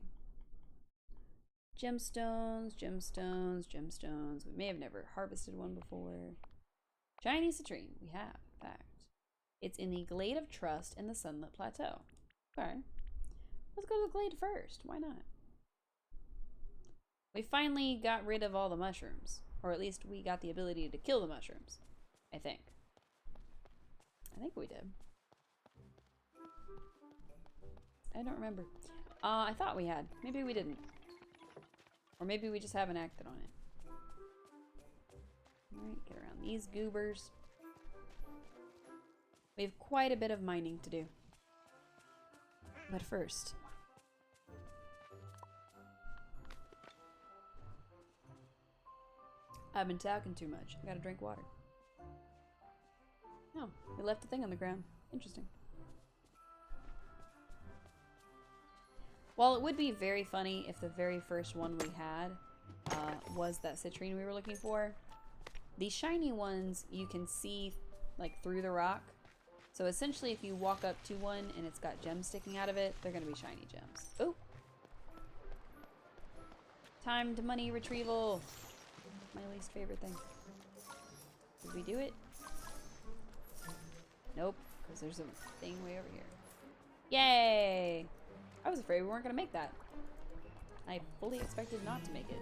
Gemstones, gemstones, gemstones. We may have never harvested one before. Shiny citrine, we have, in fact. It's in the Glade of Trust in the Sunlit Plateau. Okay. Let's go to the Glade first. Why not? We finally got rid of all the mushrooms. Or at least we got the ability to kill the mushrooms. I think. I think we did. I don't remember. I thought we had. Maybe we didn't. Or maybe we just haven't acted on it. Alright, get around these goobers. We have quite a bit of mining to do. But first... I've been talking too much. I gotta drink water. Oh, we left the thing on the ground. Interesting. While it would be very funny if the very first one we had was that citrine we were looking for, the shiny ones you can see like through the rock. So essentially if you walk up to one and it's got gems sticking out of it, they're going to be shiny gems. Oh! Timed money retrieval! My least favorite thing. Did we do it? Nope, because there's a thing way over here. Yay! I was afraid we weren't going to make that. I fully expected not to make it.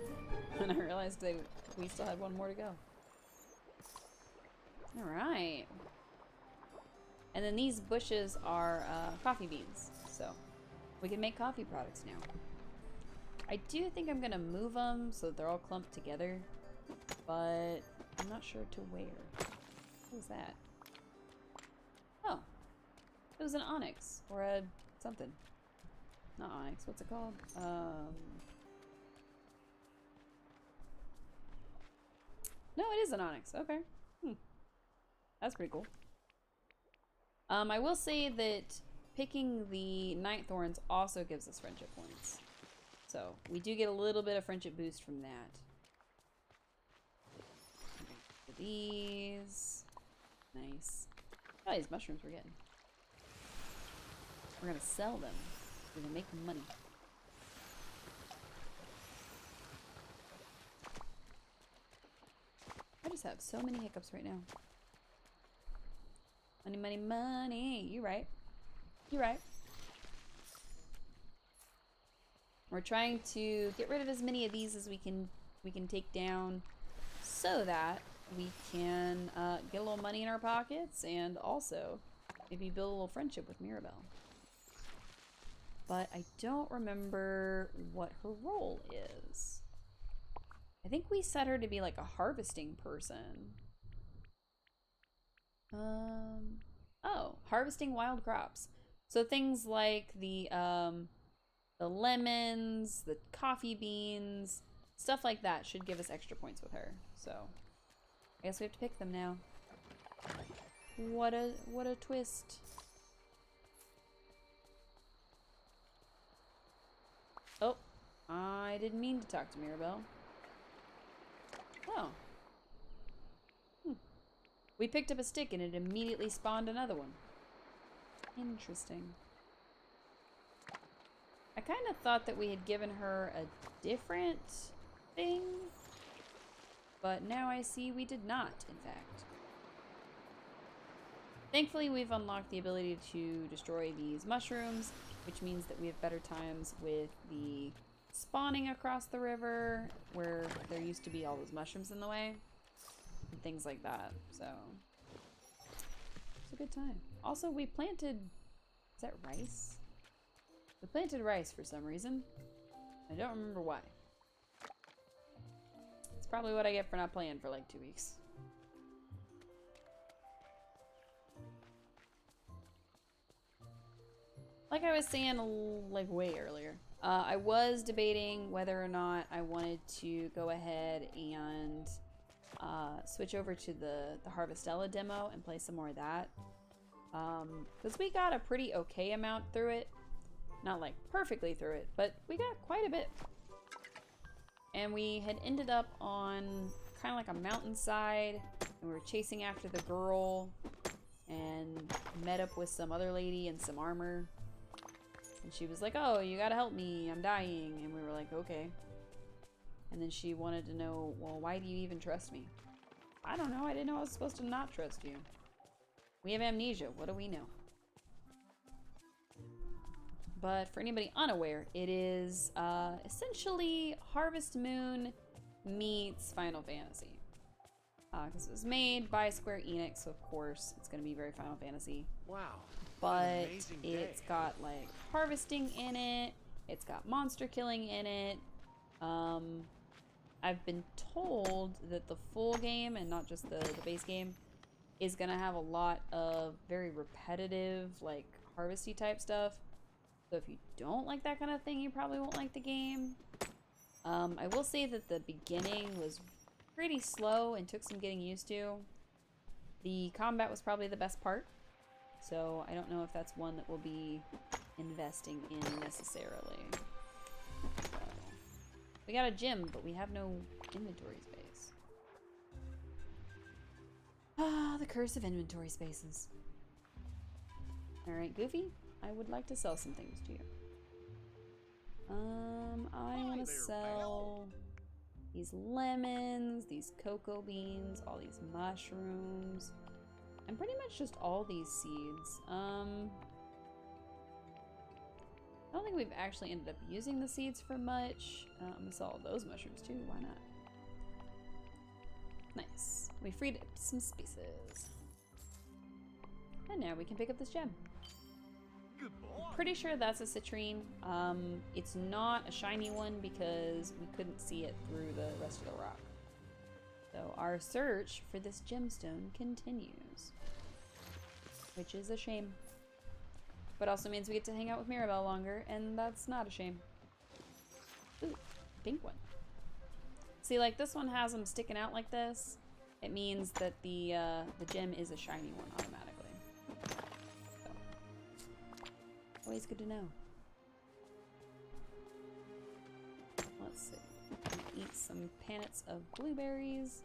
And I realized that we still had one more to go. Alright. And then these bushes are coffee beans. So we can make coffee products now. I do think I'm going to move them so that they're all clumped together. But I'm not sure to where. What was that? Oh. It was an onyx. Or a something. Not onyx. What's it called? No, it is an onyx. Okay. That's pretty cool. I will say that picking the night thorns also gives us friendship points. So we do get a little bit of friendship boost from that. Okay, these. Nice. Oh, these mushrooms we're getting. We're gonna sell them. We're gonna make money. I just have so many hiccups right now. Money, money, money. You're right. You're right. We're trying to get rid of as many of these as we can take down so that we can get a little money in our pockets and also maybe build a little friendship with Mirabelle. But I don't remember what her role is. I think we set her to be like a harvesting person. Oh, harvesting wild crops. So things like the lemons, the coffee beans, stuff like that should give us extra points with her. So I guess we have to pick them now. What a twist. Oh, I didn't mean to talk to Mirabelle. Oh. We picked up a stick and it immediately spawned another one. Interesting. I kind of thought that we had given her a different thing, but now I see we did not, in fact. Thankfully, we've unlocked the ability to destroy these mushrooms, which means that we have better times with the spawning across the river, where there used to be all those mushrooms in the way. And things like that, so it's a good time. Also, we planted, is that rice? We planted rice for some reason. I don't remember why. It's probably what I get for not playing for like 2 weeks. like I was saying like way earlier, I was debating whether or not I wanted to go ahead and switch over to the Harvestella demo and play some more of that. Because we got a pretty okay amount through it. Not like perfectly through it, but we got quite a bit. And we had ended up on kind of like a mountainside, and we were chasing after the girl and met up with some other lady in some armor. And she was like, oh, you gotta help me, I'm dying. And we were like, okay. And then she wanted to know, well, why do you even trust me? I don't know, I didn't know I was supposed to not trust you. We have amnesia, what do we know? But for anybody unaware, it is essentially Harvest Moon meets Final Fantasy. Because it was made by Square Enix, so of course it's going to be very Final Fantasy. Wow. But it's got like harvesting in it, it's got monster killing in it. I've been told that the full game, and not just the base game, is going to have a lot of very repetitive, like harvesty type stuff. So if you don't like that kind of thing, you probably won't like the game. I will say that the beginning was pretty slow and took some getting used to. The combat was probably the best part. So I don't know if that's one that we'll be investing in necessarily. So, we got a gym, but we have no inventory space. Ah, the curse of inventory spaces. Alright, Goofy. I would like to sell some things to you. I want to sell these lemons, these cocoa beans, all these mushrooms, and pretty much just all these seeds. I don't think we've actually ended up using the seeds for much. I'm gonna sell all those mushrooms too, why not? Nice. We freed up some spaces. And now we can pick up this gem. Pretty sure that's a citrine. It's not a shiny one because we couldn't see it through the rest of the rock. So our search for this gemstone continues, which is a shame. But also means we get to hang out with Mirabelle longer, and that's not a shame. Ooh, pink one. See, like this one has them sticking out like this. It means that the gem is a shiny one automatically. Always good to know. Let's see. Eat some pannets of blueberries.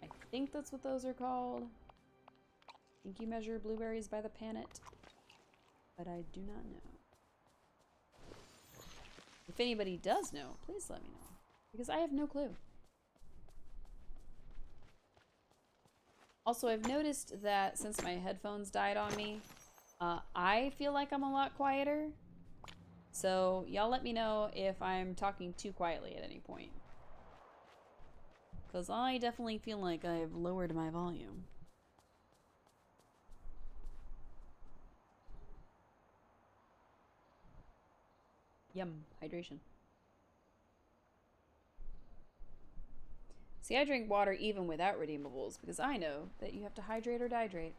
I think that's what those are called. I think you measure blueberries by the pannet, but I do not know. If anybody does know, please let me know, because I have no clue. Also, I've noticed that since my headphones died on me, I feel like I'm a lot quieter. So y'all let me know if I'm talking too quietly at any point. Because I definitely feel like I've lowered my volume. Yum, hydration. See, I drink water even without redeemables because I know that you have to hydrate or dihydrate.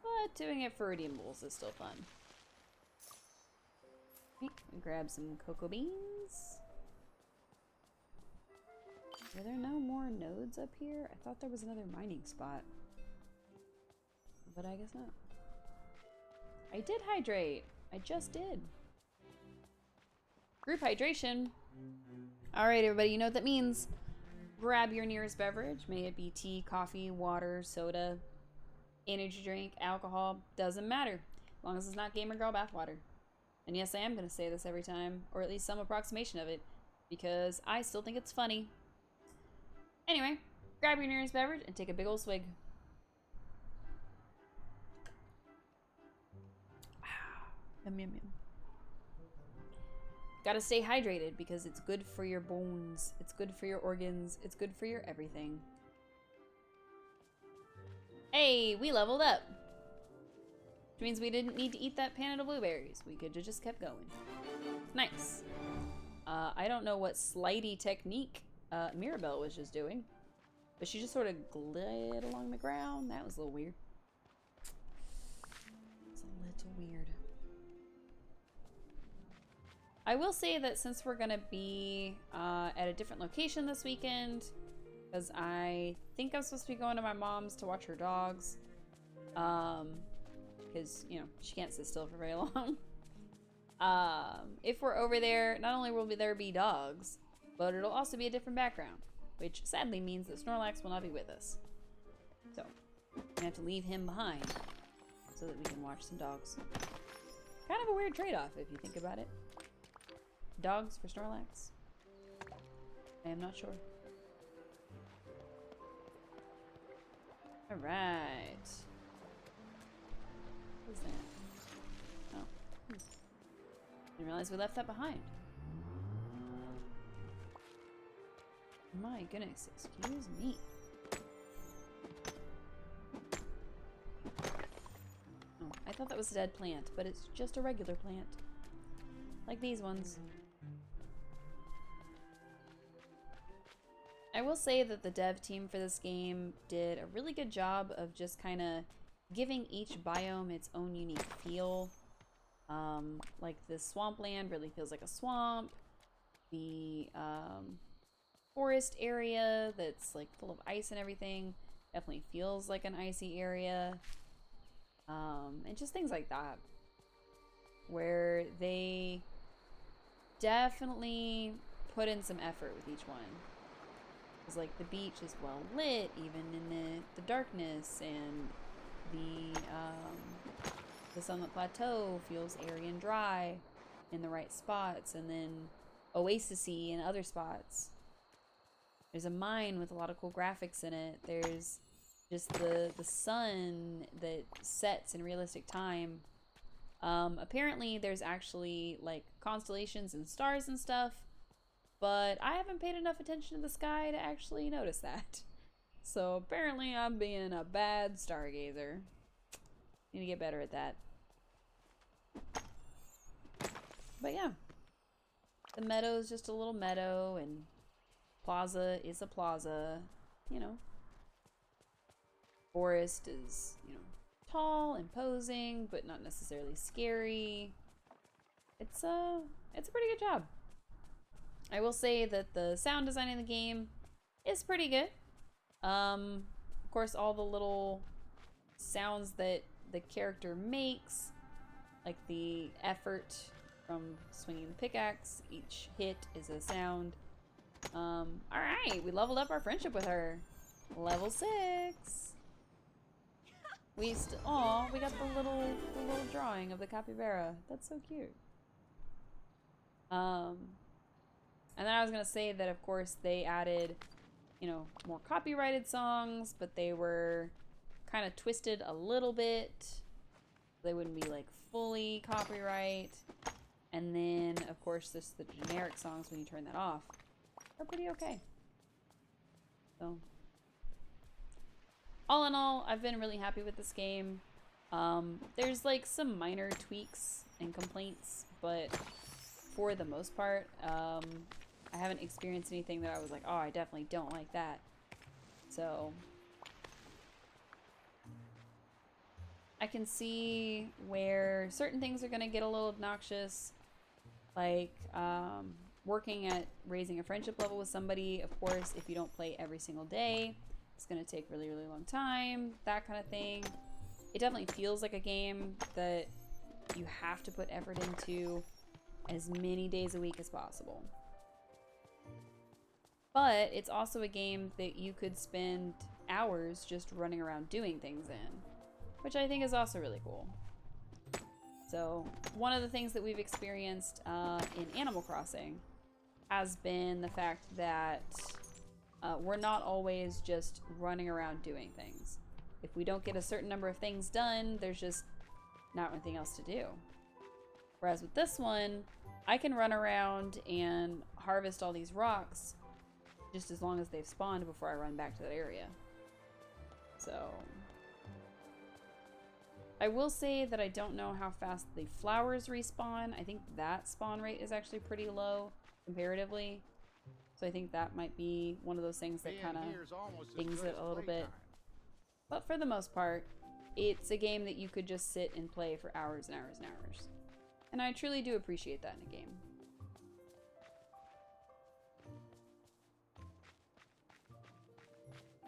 But doing it for redeemables is still fun. Okay, grab some cocoa beans. Are there no more nodes up here? I thought there was another mining spot. But I guess not. I did hydrate. I just did. Group hydration. Alright, everybody, you know what that means. Grab your nearest beverage. May it be tea, coffee, water, soda, energy drink, alcohol. Doesn't matter. As long as it's not Gamer Girl bathwater. And yes, I am going to say this every time. Or at least some approximation of it. Because I still think it's funny. Anyway, grab your nearest beverage and take a big old swig. Yum, yum, yum. Gotta stay hydrated because it's good for your bones. It's good for your organs. It's good for your everything. Hey, we leveled up. Which means we didn't need to eat that pan of blueberries. We could have just kept going. Nice. I don't know what slidey technique Mirabelle was just doing. But she just sort of glid along the ground. That was a little weird. weird. I will say that since we're gonna be at a different location this weekend, because I think I'm supposed to be going to my mom's to watch her dogs, because, you know, she can't sit still for very long. If we're over there, not only will there be dogs, but it'll also be a different background, which sadly means that Snorlax will not be with us. So, we have to leave him behind so that we can watch some dogs. Kind of a weird trade-off if you think about it. Dogs for Snorlax? I am not sure. Alright. What is that? Oh. Didn't realize we left that behind. My goodness, excuse me. Oh, I thought that was a dead plant, but it's just a regular plant. Like these ones. I will say that the dev team for this game did a really good job of just kind of giving each biome its own unique feel. Like this swampland really feels like a swamp. The forest area that's like full of ice and everything definitely feels like an icy area. And just things like that. Where they definitely put in some effort with each one. Because like the beach is well lit even in the darkness, and the Sunlit Plateau feels airy and dry in the right spots, and then oasis-y in other spots. There's a mine with a lot of cool graphics in it. There's just the sun that sets in realistic time. Apparently there's actually like constellations and stars and stuff, but I haven't paid enough attention to the sky to actually notice that. So apparently I'm being a bad stargazer. Need to get better at that. But yeah, the meadow is just a little meadow, and plaza is a plaza, you know. Forest is, you know, tall, imposing, but not necessarily scary. It's a pretty good job. I will say that the sound design in the game is pretty good. Of course, all the little sounds that the character makes, like the effort from swinging the pickaxe, each hit is a sound. Alright, we leveled up our friendship with her. Level 6. We got the little drawing of the capybara. That's so cute. And then I was gonna say that of course they added, you know, more copyrighted songs, but they were kind of twisted a little bit. They wouldn't be like fully copyright. And then of course just the generic songs, when you turn that off, are pretty okay. So all in all, I've been really happy with this game. There's like some minor tweaks and complaints, but for the most part, I haven't experienced anything that I was like, oh, I definitely don't like that. So I can see where certain things are going to get a little obnoxious, like working at raising a friendship level with somebody. Of course, if you don't play every single day, it's going to take really, really long time, that kind of thing. It definitely feels like a game that you have to put effort into as many days a week as possible. But it's also a game that you could spend hours just running around doing things in, which I think is also really cool. So one of the things that we've experienced in Animal Crossing has been the fact that we're not always just running around doing things. If we don't get a certain number of things done, there's just not anything else to do. Whereas with this one, I can run around and harvest all these rocks just as long as they've spawned before I run back to that area. So I will say that I don't know how fast the flowers respawn. I think that spawn rate is actually pretty low comparatively. So I think that might be one of those things that kind of dings it a little bit. But for the most part, it's a game that you could just sit and play for hours and hours and hours. And I truly do appreciate that in a game.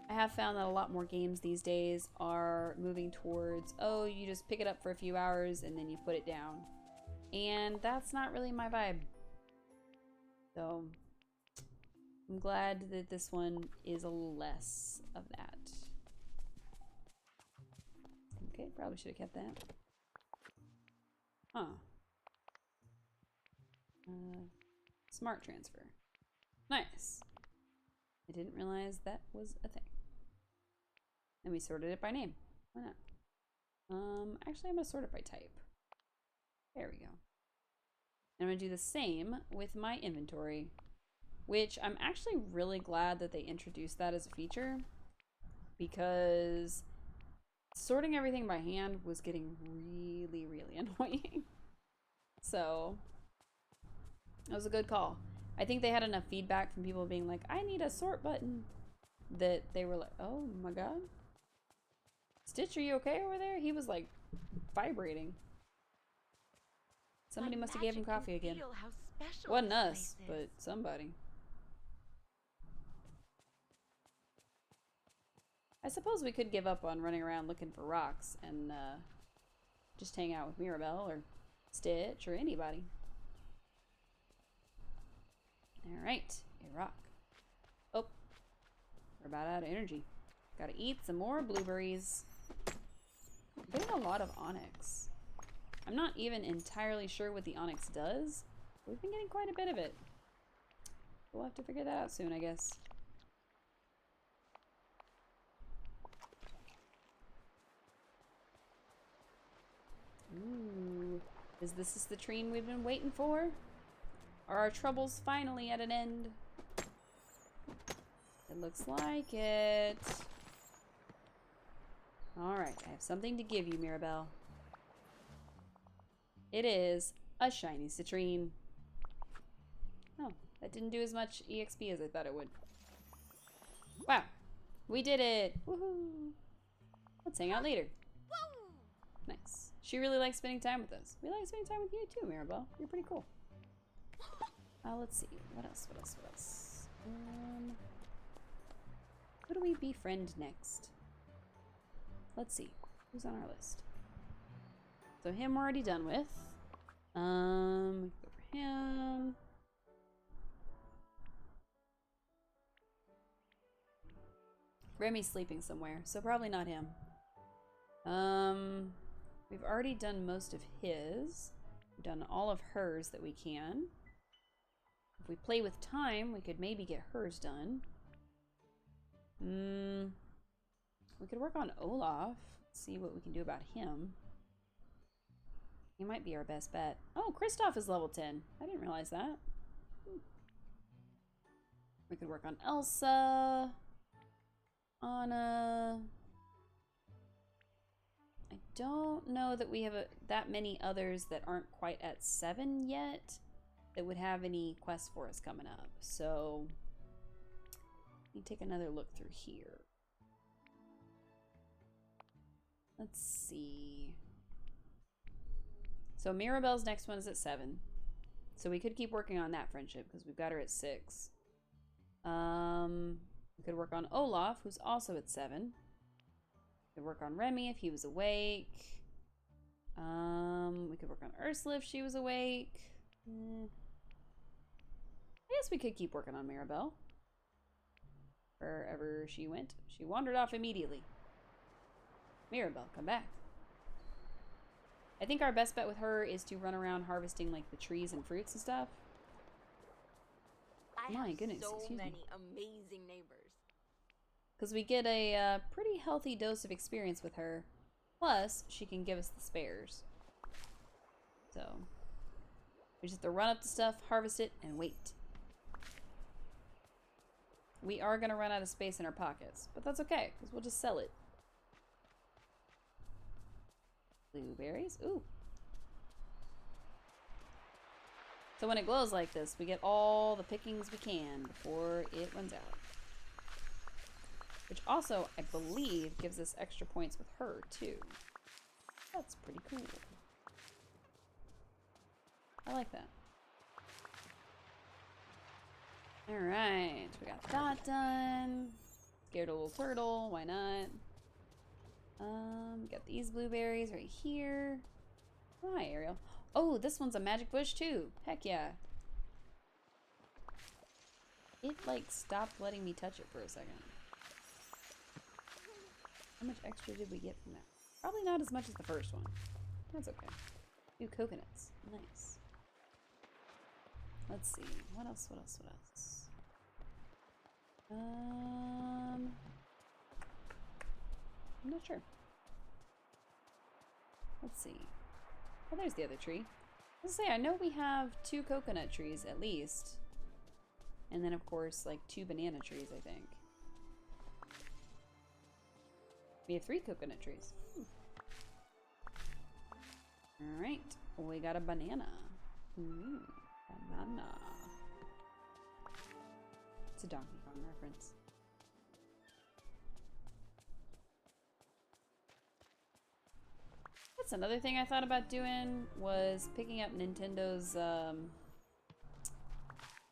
I have found that a lot more games these days are moving towards, oh, you just pick it up for a few hours and then you put it down. And that's not really my vibe. So, I'm glad that this one is a little less of that. Okay, probably should have kept that. Huh. Smart transfer. Nice. I didn't realize that was a thing. And we sorted it by name. Why not? Actually, I'm gonna sort it by type. There we go. And I'm gonna do the same with my inventory, which I'm actually really glad that they introduced that as a feature, because sorting everything by hand was getting really, really annoying. So, that was a good call. I think they had enough feedback from people being like, I need a sort button, that they were like, oh my god. Stitch, are you okay over there? He was like vibrating. Somebody must have gave him coffee again. Wasn't us, but somebody. I suppose we could give up on running around looking for rocks and just hang out with Mirabelle or Stitch or anybody. Alright, a rock. Oh, we're about out of energy. Gotta eat some more blueberries. I'm getting a lot of onyx. I'm not even entirely sure what the onyx does. We've been getting quite a bit of it. We'll have to figure that out soon, I guess. Ooh. Is this the treen we've been waiting for? Are our troubles finally at an end? It looks like it. Alright, I have something to give you, Mirabelle. It is a shiny citrine. Oh, that didn't do as much EXP as I thought it would. Wow, we did it! Woohoo! Let's hang out later. Nice. She really likes spending time with us. We like spending time with you too, Mirabelle. You're pretty cool. Let's see. What else? What else? What else? Who do we befriend next? Let's see. Who's on our list? So him we're already done with. Go for him. Remy's sleeping somewhere, so probably not him. We've already done most of his. We've done all of hers that we can. If we play with time, we could maybe get hers done. We could work on Olaf. See what we can do about him. He might be our best bet. Oh, Kristoff is level 10. I didn't realize that. We could work on Elsa. Anna. I don't know that we have that many others that aren't quite at 7 yet that would have any quests for us coming up. So, let me take another look through here. Let's see. So Mirabelle's next one is at 7. So we could keep working on that friendship because we've got her at 6. We could work on Olaf, who's also at 7. We could work on Remy if he was awake. We could work on Ursula if she was awake. I guess we could keep working on Mirabelle. Wherever she went. She wandered off immediately. Mirabelle, come back. I think our best bet with her is to run around harvesting like the trees and fruits and stuff. My goodness, so excuse me. many amazing neighbors. Because we get a pretty healthy dose of experience with her. Plus, she can give us the spares. So, we just have to run up the stuff, harvest it, and wait. We are going to run out of space in our pockets. But that's okay, because we'll just sell it. Blueberries. Ooh. So when it glows like this, we get all the pickings we can before it runs out. Which also, I believe, gives us extra points with her, too. That's pretty cool. I like that. Alright, we got that done. Scared a little turtle, why not? Got these blueberries right here. Hi, Ariel. Oh, this one's a magic bush too. Heck yeah. It, like, stopped letting me touch it for a second. How much extra did we get from that? Probably not as much as the first one. That's okay. 2 coconuts. Nice. Let's see. What else? What else? What else? I'm not sure. Let's see. Oh, there's the other tree. Let's say I know we have 2 coconut trees at least. And then of course like 2 banana trees, I think. We have 3 coconut trees. Alright. We got a banana. Ooh, banana. It's a Donkey Kong reference. That's another thing I thought about doing, was picking up Nintendo's,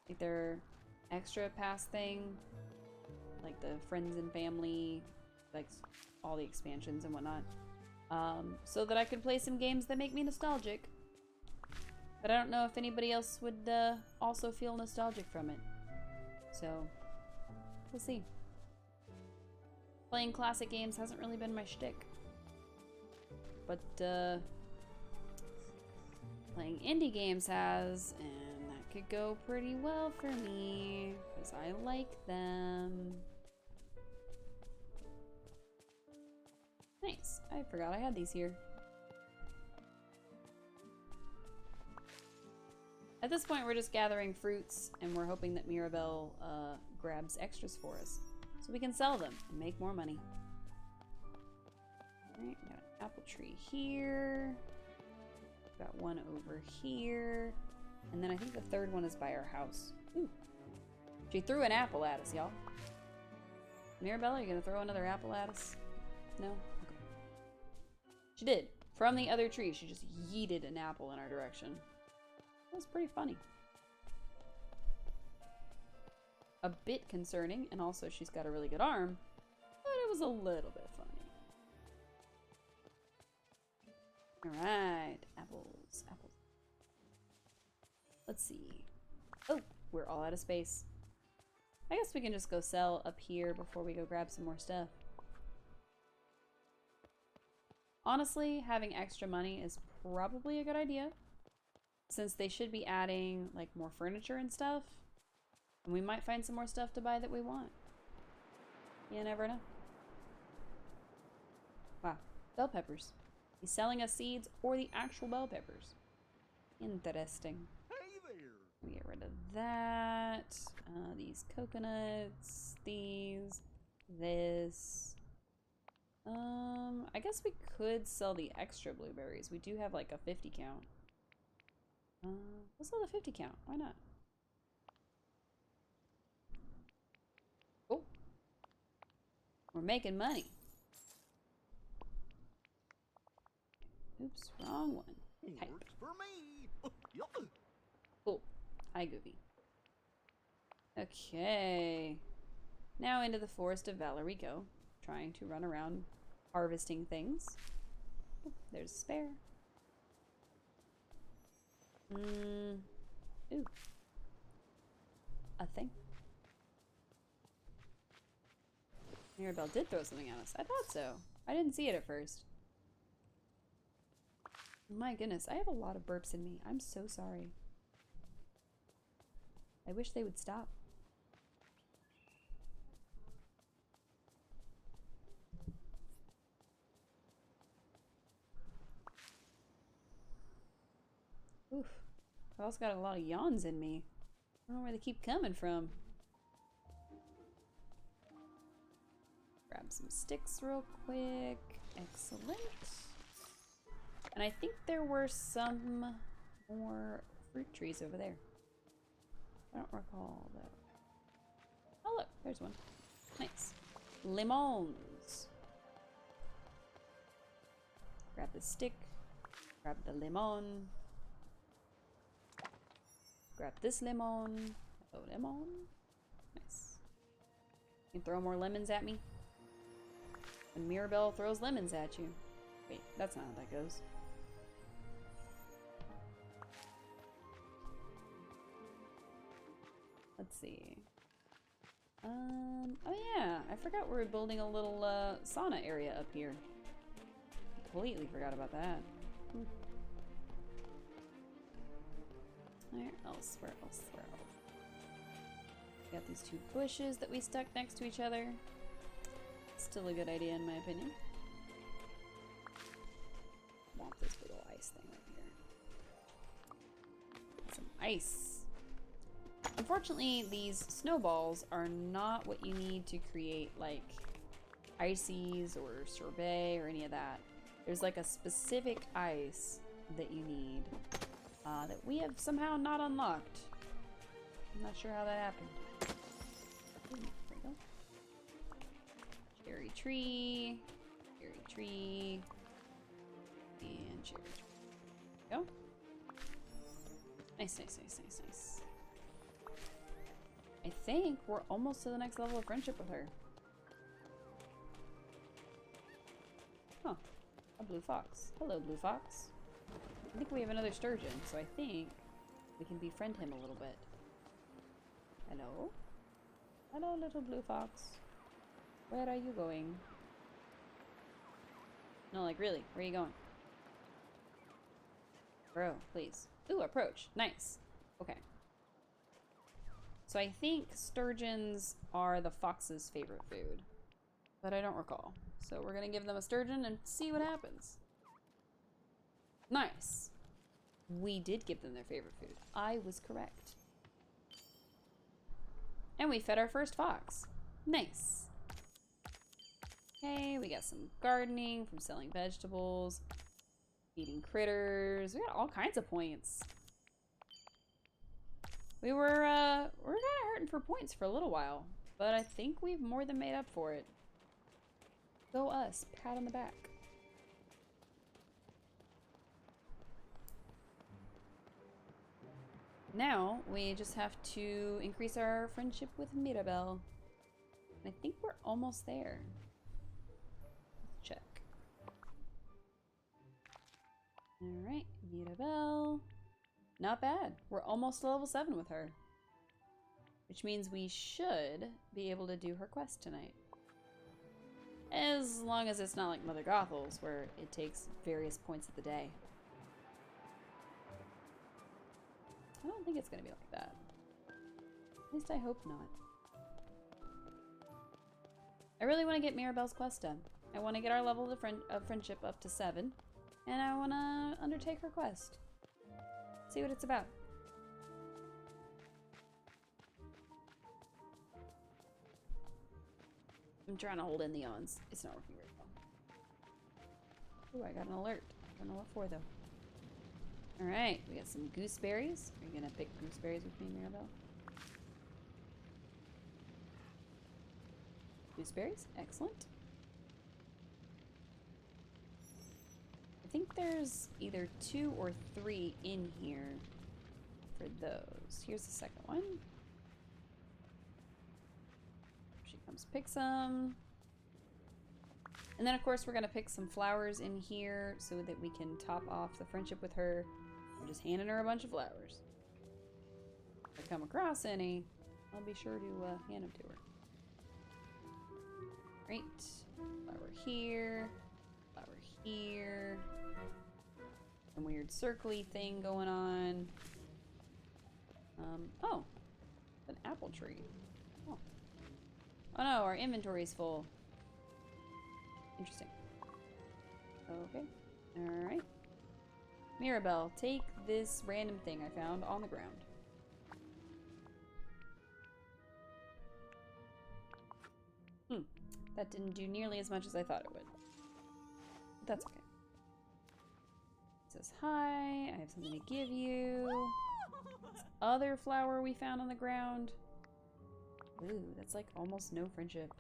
like their extra pass thing. Like the friends and family, like all the expansions and whatnot. So that I could play some games that make me nostalgic. But I don't know if anybody else would also feel nostalgic from it. So, we'll see. Playing classic games hasn't really been my shtick. But, playing indie games has, and that could go pretty well for me, because I like them. Nice. I forgot I had these here. At this point, we're just gathering fruits, and we're hoping that Mirabelle grabs extras for us, so we can sell them and make more money. Alright, got an apple tree here. Got one over here. And then I think the third one is by our house. Ooh. She threw an apple at us, y'all. Mirabelle, are you gonna throw another apple at us? No? Okay. She did. From the other tree, she just yeeted an apple in our direction. That was pretty funny. A bit concerning, and also she's got a really good arm, but it was a little bit funny. Alright, apples, apples. Let's see. Oh, we're all out of space. I guess we can just go sell up here before we go grab some more stuff. Honestly, having extra money is probably a good idea, since they should be adding like more furniture and stuff, and we might find some more stuff to buy that we want. You never know. Wow, bell peppers. He's selling us seeds or the actual bell peppers. Interesting. Hey there. We get rid of that. These coconuts. These. This. I guess we could sell the extra blueberries. We do have like a 50 count. Let's sell the 50 count. Why not? Oh. We're making money. Oops, wrong one. Type. Works for me. Cool. Hi, Goofy. Okay. Now into the Forest of Valor we go. Trying to run around harvesting things. Oh, there's a spare. Ooh. A thing. Mirabelle did throw something at us. I thought so. I didn't see it at first. My goodness, I have a lot of burps in me. I'm so sorry. I wish they would stop. Oof. I've also got a lot of yawns in me. I don't know where they keep coming from. Grab some sticks real quick. Excellent. And I think there were some more fruit trees over there. I don't recall though. Oh look, there's one. Nice. lemons. Grab the stick. Grab the lemon. Grab this lemon. Oh, lemon. Nice. You can throw more lemons at me. And Mirabelle throws lemons at you. Wait, that's not how that goes. Let's see. Oh yeah, I forgot we were building a little sauna area up here. Completely forgot about that. Where else? Where else? Where else? Got these two bushes that we stuck next to each other. Still a good idea in my opinion. Want this big ol' ice thing right here. Some ice. Unfortunately, these snowballs are not what you need to create like ices or sorbet or any of that. There's like a specific ice that you need that we have somehow not unlocked. I'm not sure how that happened. Ooh, there we go. Cherry tree, and cherry tree. There we go. Nice, nice, nice, nice, nice. I think we're almost to the next level of friendship with her. Huh. A blue fox. Hello, blue fox. I think we have another sturgeon, so I think we can befriend him a little bit. Hello? Hello, little blue fox. Where are you going? No, like really, where are you going? Bro, please. Ooh, approach. Nice. Okay. So I think sturgeons are the fox's favorite food, but I don't recall. So we're gonna give them a sturgeon and see what happens. Nice. We did give them their favorite food. I was correct. And we fed our first fox. Nice. Okay, we got some gardening from selling vegetables, feeding critters. We got all kinds of points. We were kind of hurting for points for a little while, but I think we've more than made up for it. Go us. Pat on the back. Now, we just have to increase our friendship with Mirabelle. And I think we're almost there. Let's check. Alright, Mirabelle. Not bad. We're almost to level 7 with her. Which means we should be able to do her quest tonight. As long as it's not like Mother Gothel's, where it takes various points of the day. I don't think it's gonna be like that. At least I hope not. I really want to get Mirabelle's quest done. I want to get our level of friendship up to 7. And I want to undertake her quest. See what it's about. I'm trying to hold in the yawns. It's not working very well. Ooh, I got an alert. I don't know what for, though. Alright, we got some gooseberries. Are you gonna pick gooseberries with me, Mirabelle? Gooseberries? Excellent. I think there's either 2 or 3 in here for those. Here's the second one. She comes pick some. And then, of course, we're going to pick some flowers in here so that we can top off the friendship with her. We're just handing her a bunch of flowers. If I come across any, I'll be sure to hand them to her. Great. Flower here. Flower here. Some weird circly thing going on. Oh. An apple tree. Oh. Oh no, our inventory is full. Interesting. Okay. Alright. Mirabelle, take this random thing I found on the ground. That didn't do nearly as much as I thought it would. But that's okay. It says, hi, I have something to give you. This other flower we found on the ground. Ooh, that's like almost no friendship.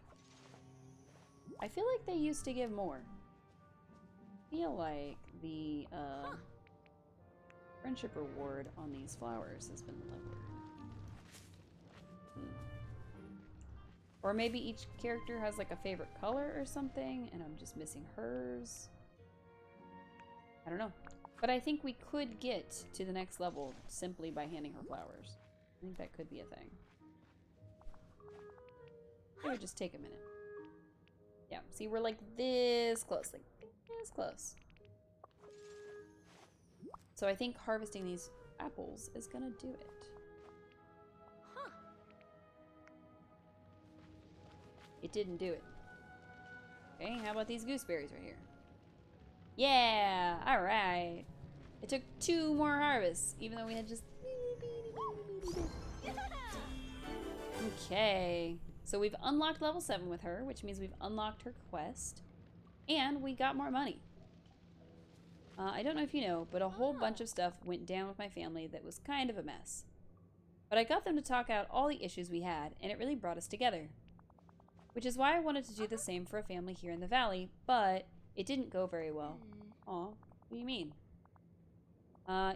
I feel like they used to give more. I feel like the friendship reward on these flowers has been lowered. Or maybe each character has like a favorite color or something, and I'm just missing hers. I don't know. But I think we could get to the next level simply by handing her flowers. I think that could be a thing. It would just take a minute. Yeah, see, we're like this close, like this close. So I think harvesting these apples is gonna do it. It didn't do it. Okay, how about these gooseberries right here? Yeah, alright. It took 2 more harvests, even though we had just... Okay. So we've unlocked level 7 with her, which means we've unlocked her quest. And we got more money. I don't know if you know, but a whole bunch of stuff went down with my family that was kind of a mess. But I got them to talk out all the issues we had, and it really brought us together. Which is why I wanted to do the same for a family here in the valley, but it didn't go very well. Aw, what do you mean?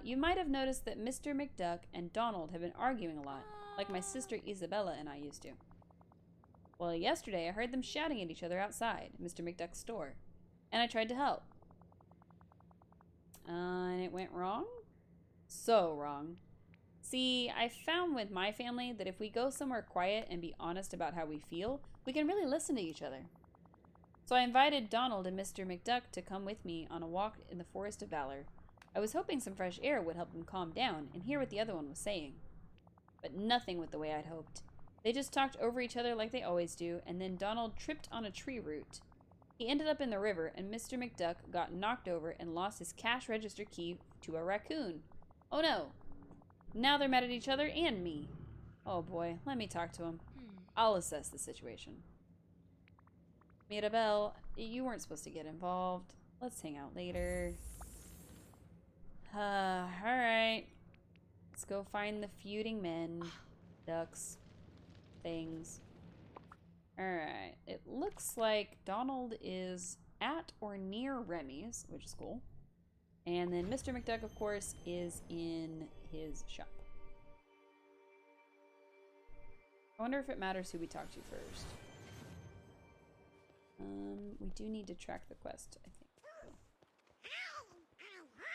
You might have noticed that Mr. McDuck and Donald have been arguing a lot, like my sister Isabella and I used to. Well, yesterday I heard them shouting at each other outside Mr. McDuck's store, and I tried to help. And it went wrong? So wrong. See, I found with my family that if we go somewhere quiet and be honest about how we feel, we can really listen to each other. So I invited Donald and Mr. McDuck to come with me on a walk in the Forest of Valor. I was hoping some fresh air would help them calm down and hear what the other one was saying. But nothing went the way I'd hoped. They just talked over each other like they always do, and then Donald tripped on a tree root. He ended up in the river, and Mr. McDuck got knocked over and lost his cash register key to a raccoon. Oh no! Now they're mad at each other and me. Oh boy, let me talk to him. I'll assess the situation. Mirabelle, you weren't supposed to get involved. Let's hang out later. Alright. Let's go find the feuding men. Ducks. Things. Alright. It looks like Donald is at or near Remy's, which is cool. And then Mr. McDuck, of course, is in his shop. I wonder if it matters who we talk to first. We do need to track the quest, I think.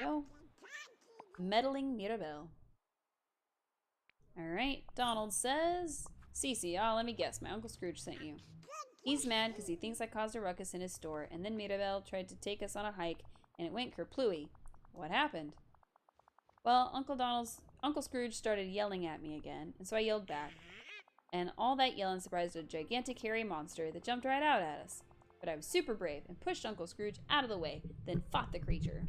Go. Meddling Mirabelle. Alright, Donald says... Cece, let me guess, my Uncle Scrooge sent you. He's mad because he thinks I caused a ruckus in his store, and then Mirabelle tried to take us on a hike, and it went kerplooey. What happened? Well, Uncle Scrooge started yelling at me again, and so I yelled back. And all that yelling surprised a gigantic hairy monster that jumped right out at us. But I was super brave and pushed Uncle Scrooge out of the way, then fought the creature.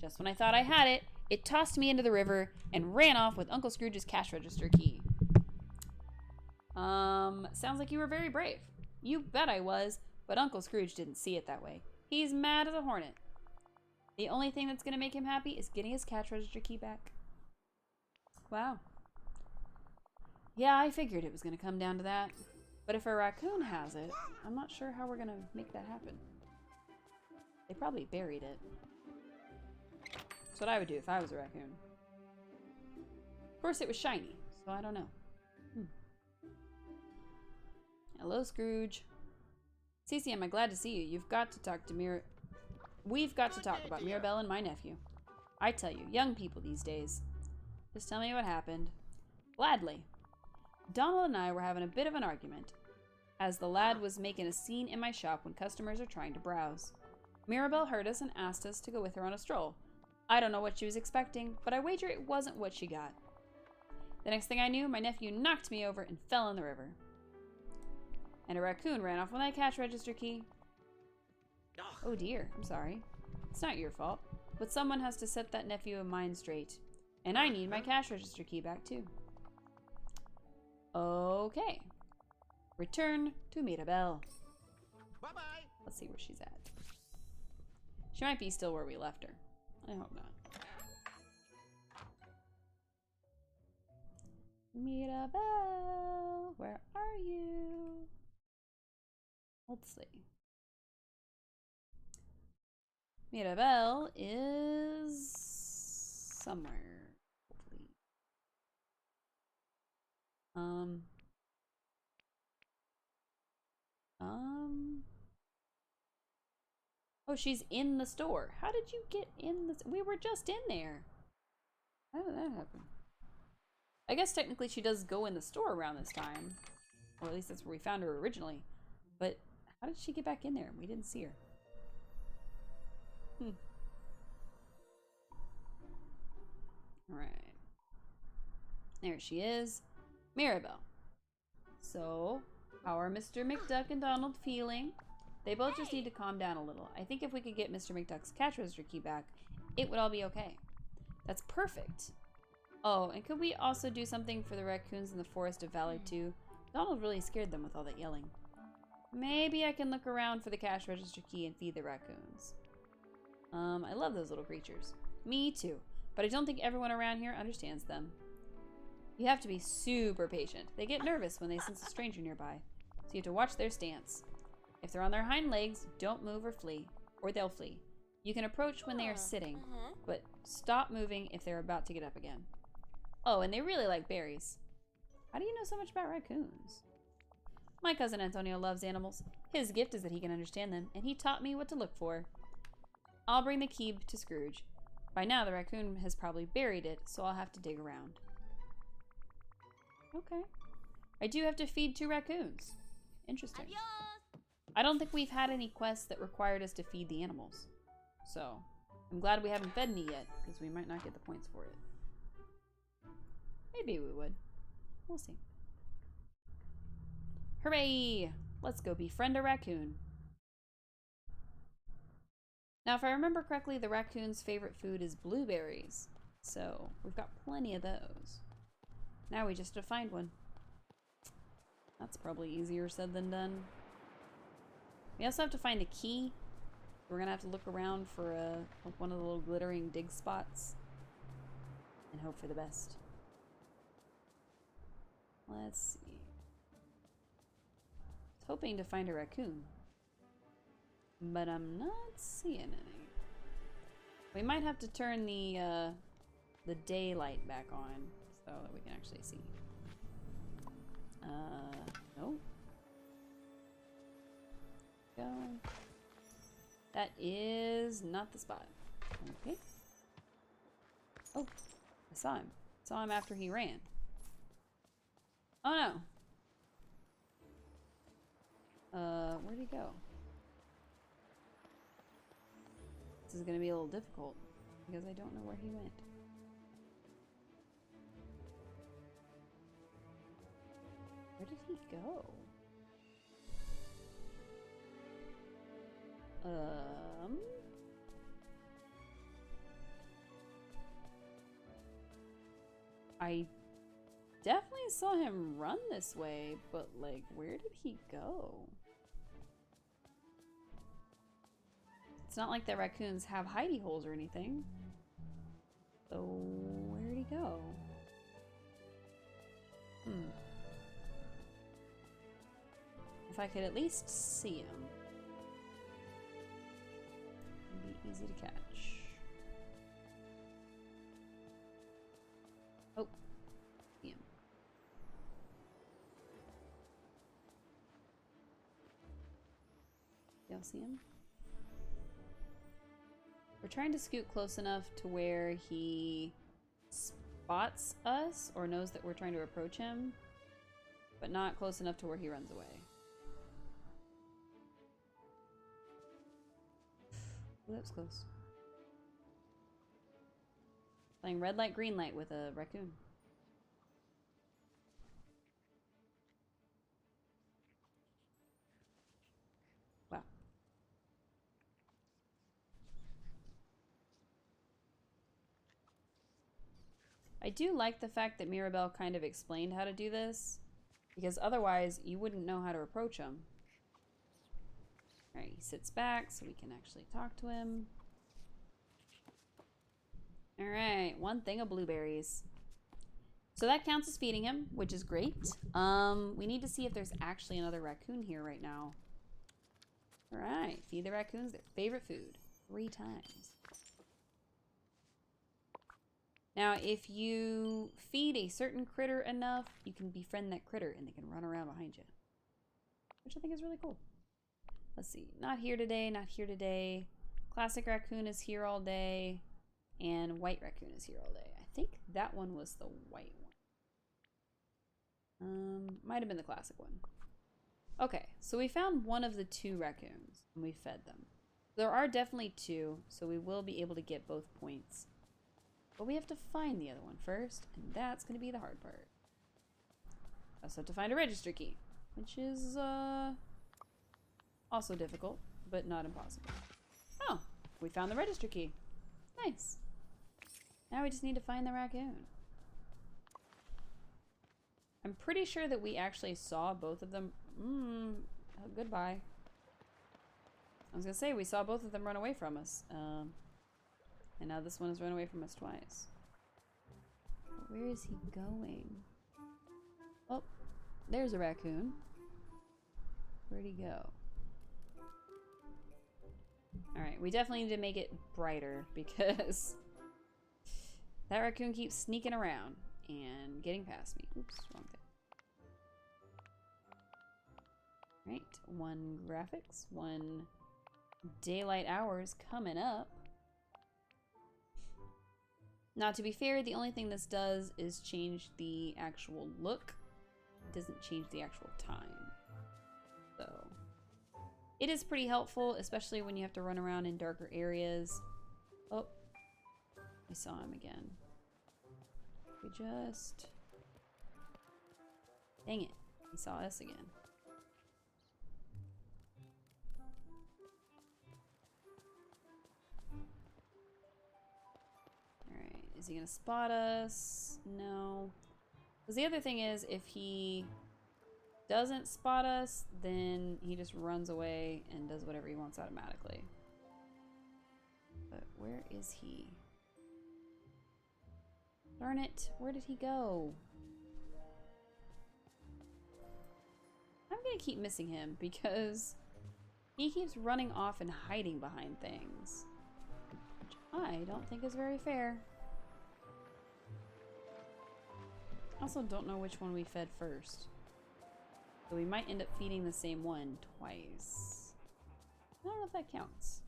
Just when I thought I had it, it tossed me into the river and ran off with Uncle Scrooge's cash register key. Sounds like you were very brave. You bet I was, but Uncle Scrooge didn't see it that way. He's mad as a hornet. The only thing that's going to make him happy is getting his cash register key back. Wow. Yeah, I figured it was going to come down to that. But if a raccoon has it, I'm not sure how we're going to make that happen. They probably buried it. That's what I would do if I was a raccoon. Of course, it was shiny, so I don't know. Hello, Scrooge. Cece, am I glad to see you? You've got to talk to We've got to talk about Mirabelle and my nephew. I tell you, young people these days. Just tell me what happened. Gladly. Donald and I were having a bit of an argument, as the lad was making a scene in my shop when customers are trying to browse. Mirabelle heard us and asked us to go with her on a stroll. I don't know what she was expecting, but I wager it wasn't what she got. The next thing I knew, my nephew knocked me over and fell in the river. And a raccoon ran off with my cash register key. Oh dear, I'm sorry. It's not your fault, but someone has to set that nephew of mine straight. And I need my cash register key back too. Okay. Return to Mirabelle. Bye-bye. Let's see where she's at. She might be still where we left her. I hope not. Mirabelle, where are you? Let's see. Mirabelle is somewhere. Hopefully. Oh, she's in the store. How did you get in the... We were just in there. How did that happen? I guess technically she does go in the store around this time. Or at least that's where we found her originally. But how did she get back in there? We didn't see her. Alright. There she is. Mirabelle. So, how are Mr. McDuck and Donald feeling? They both just need to calm down a little. I think if we could get Mr. McDuck's cash register key back, it would all be okay. That's perfect. Oh, and could we also do something for the raccoons in the Forest of Valor too? Donald really scared them with all that yelling. Maybe I can look around for the cash register key and feed the raccoons. I love those little creatures. Me too, but I don't think everyone around here understands them. You have to be super patient. They get nervous when they sense a stranger nearby, so you have to watch their stance. If they're on their hind legs, don't move or flee, or they'll flee. You can approach when they are sitting, but stop moving if they're about to get up again. Oh, and they really like berries. How do you know so much about raccoons? My cousin Antonio loves animals. His gift is that he can understand them, and he taught me what to look for. I'll bring the key to Scrooge. By now, the raccoon has probably buried it, so I'll have to dig around. Okay. I do have to feed 2 raccoons. Interesting. Adios. I don't think we've had any quests that required us to feed the animals. So, I'm glad we haven't fed any yet, because we might not get the points for it. Maybe we would. We'll see. Hooray! Let's go befriend a raccoon. Now, if I remember correctly, the raccoon's favorite food is blueberries. So, we've got plenty of those. Now we just have to find one. That's probably easier said than done. We also have to find a key. We're gonna have to look around for one of the little glittering dig spots. And hope for the best. Let's see. I was hoping to find a raccoon. But I'm not seeing any. We might have to turn the daylight back on so that we can actually see. No. Go. That is not the spot. Okay. Oh, I saw him. Saw him after he ran. Oh no. Where'd he go? This is gonna be a little difficult because I don't know where he went. Where did he go? I definitely saw him run this way, but like, where did he go? It's not like the raccoons have hidey holes or anything. So, where'd he go? If I could at least see him. It'd be easy to catch. Oh, see him. Y'all see him? We're trying to scoot close enough to where he spots us or knows that we're trying to approach him, but not close enough to where he runs away. Oh, that was close. Playing red light, green light with a raccoon. Wow. I do like the fact that Mirabelle kind of explained how to do this, because otherwise you wouldn't know how to approach him. Alright, he sits back so we can actually talk to him. Alright, 1 thing of blueberries. So that counts as feeding him, which is great. We need to see if there's actually another raccoon here right now. Alright, feed the raccoons their favorite food. 3 times. Now, if you feed a certain critter enough, you can befriend that critter and they can run around behind you. Which I think is really cool. Let's see. Not here today, not here today. Classic raccoon is here all day. And white raccoon is here all day. I think that one was the white one. Might have been the classic one. Okay, so we found one of the 2 raccoons and we fed them. There are definitely 2, so we will be able to get both points. But we have to find the other one first, and that's going to be the hard part. I also have to find a register key, which is also difficult, but not impossible. Oh, we found the register key. Nice. Now we just need to find the raccoon. I'm pretty sure that we actually saw both of them. Oh, goodbye. I was gonna say, we saw both of them run away from us. And now this one has run away from us twice. But where is he going? Oh, there's a raccoon. Where'd he go? Alright, we definitely need to make it brighter because that raccoon keeps sneaking around and getting past me. Oops, wrong thing. Right, 1 graphics, 1 daylight hours coming up. Now, to be fair, the only thing this does is change the actual look. It doesn't change the actual time. So, it is pretty helpful, especially when you have to run around in darker areas. Oh, I saw him again. We just... Dang it, he saw us again. Is he gonna spot us? No. Because the other thing is, if he doesn't spot us, then he just runs away and does whatever he wants automatically. But where is he? Darn it, where did he go? I'm gonna keep missing him because he keeps running off and hiding behind things, which I don't think is very fair. Also don't know which one we fed first. So we might end up feeding the same one twice. I don't know if that counts.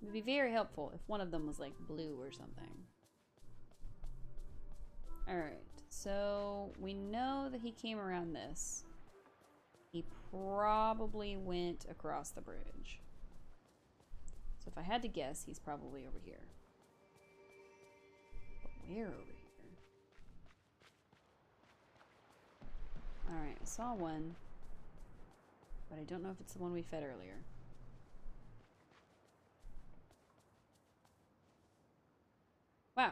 It would be very helpful if one of them was like blue or something. Alright, so we know that he came around this. He probably went across the bridge. So if I had to guess, he's probably over here. But where over here? Alright, I saw one, but I don't know if it's the one we fed earlier. Wow.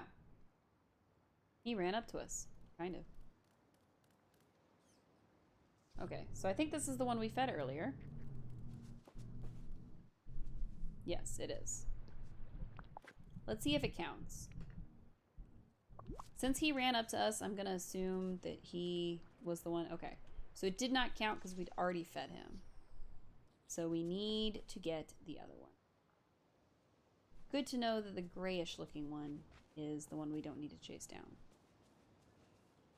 He ran up to us, kind of. Okay, so I think this is the one we fed earlier. Yes, it is. Let's see if it counts. Since he ran up to us, I'm gonna assume that he was the one. Okay, so it did not count because we'd already fed him. So we need to get the other one. Good to know that the grayish looking one is the one we don't need to chase down.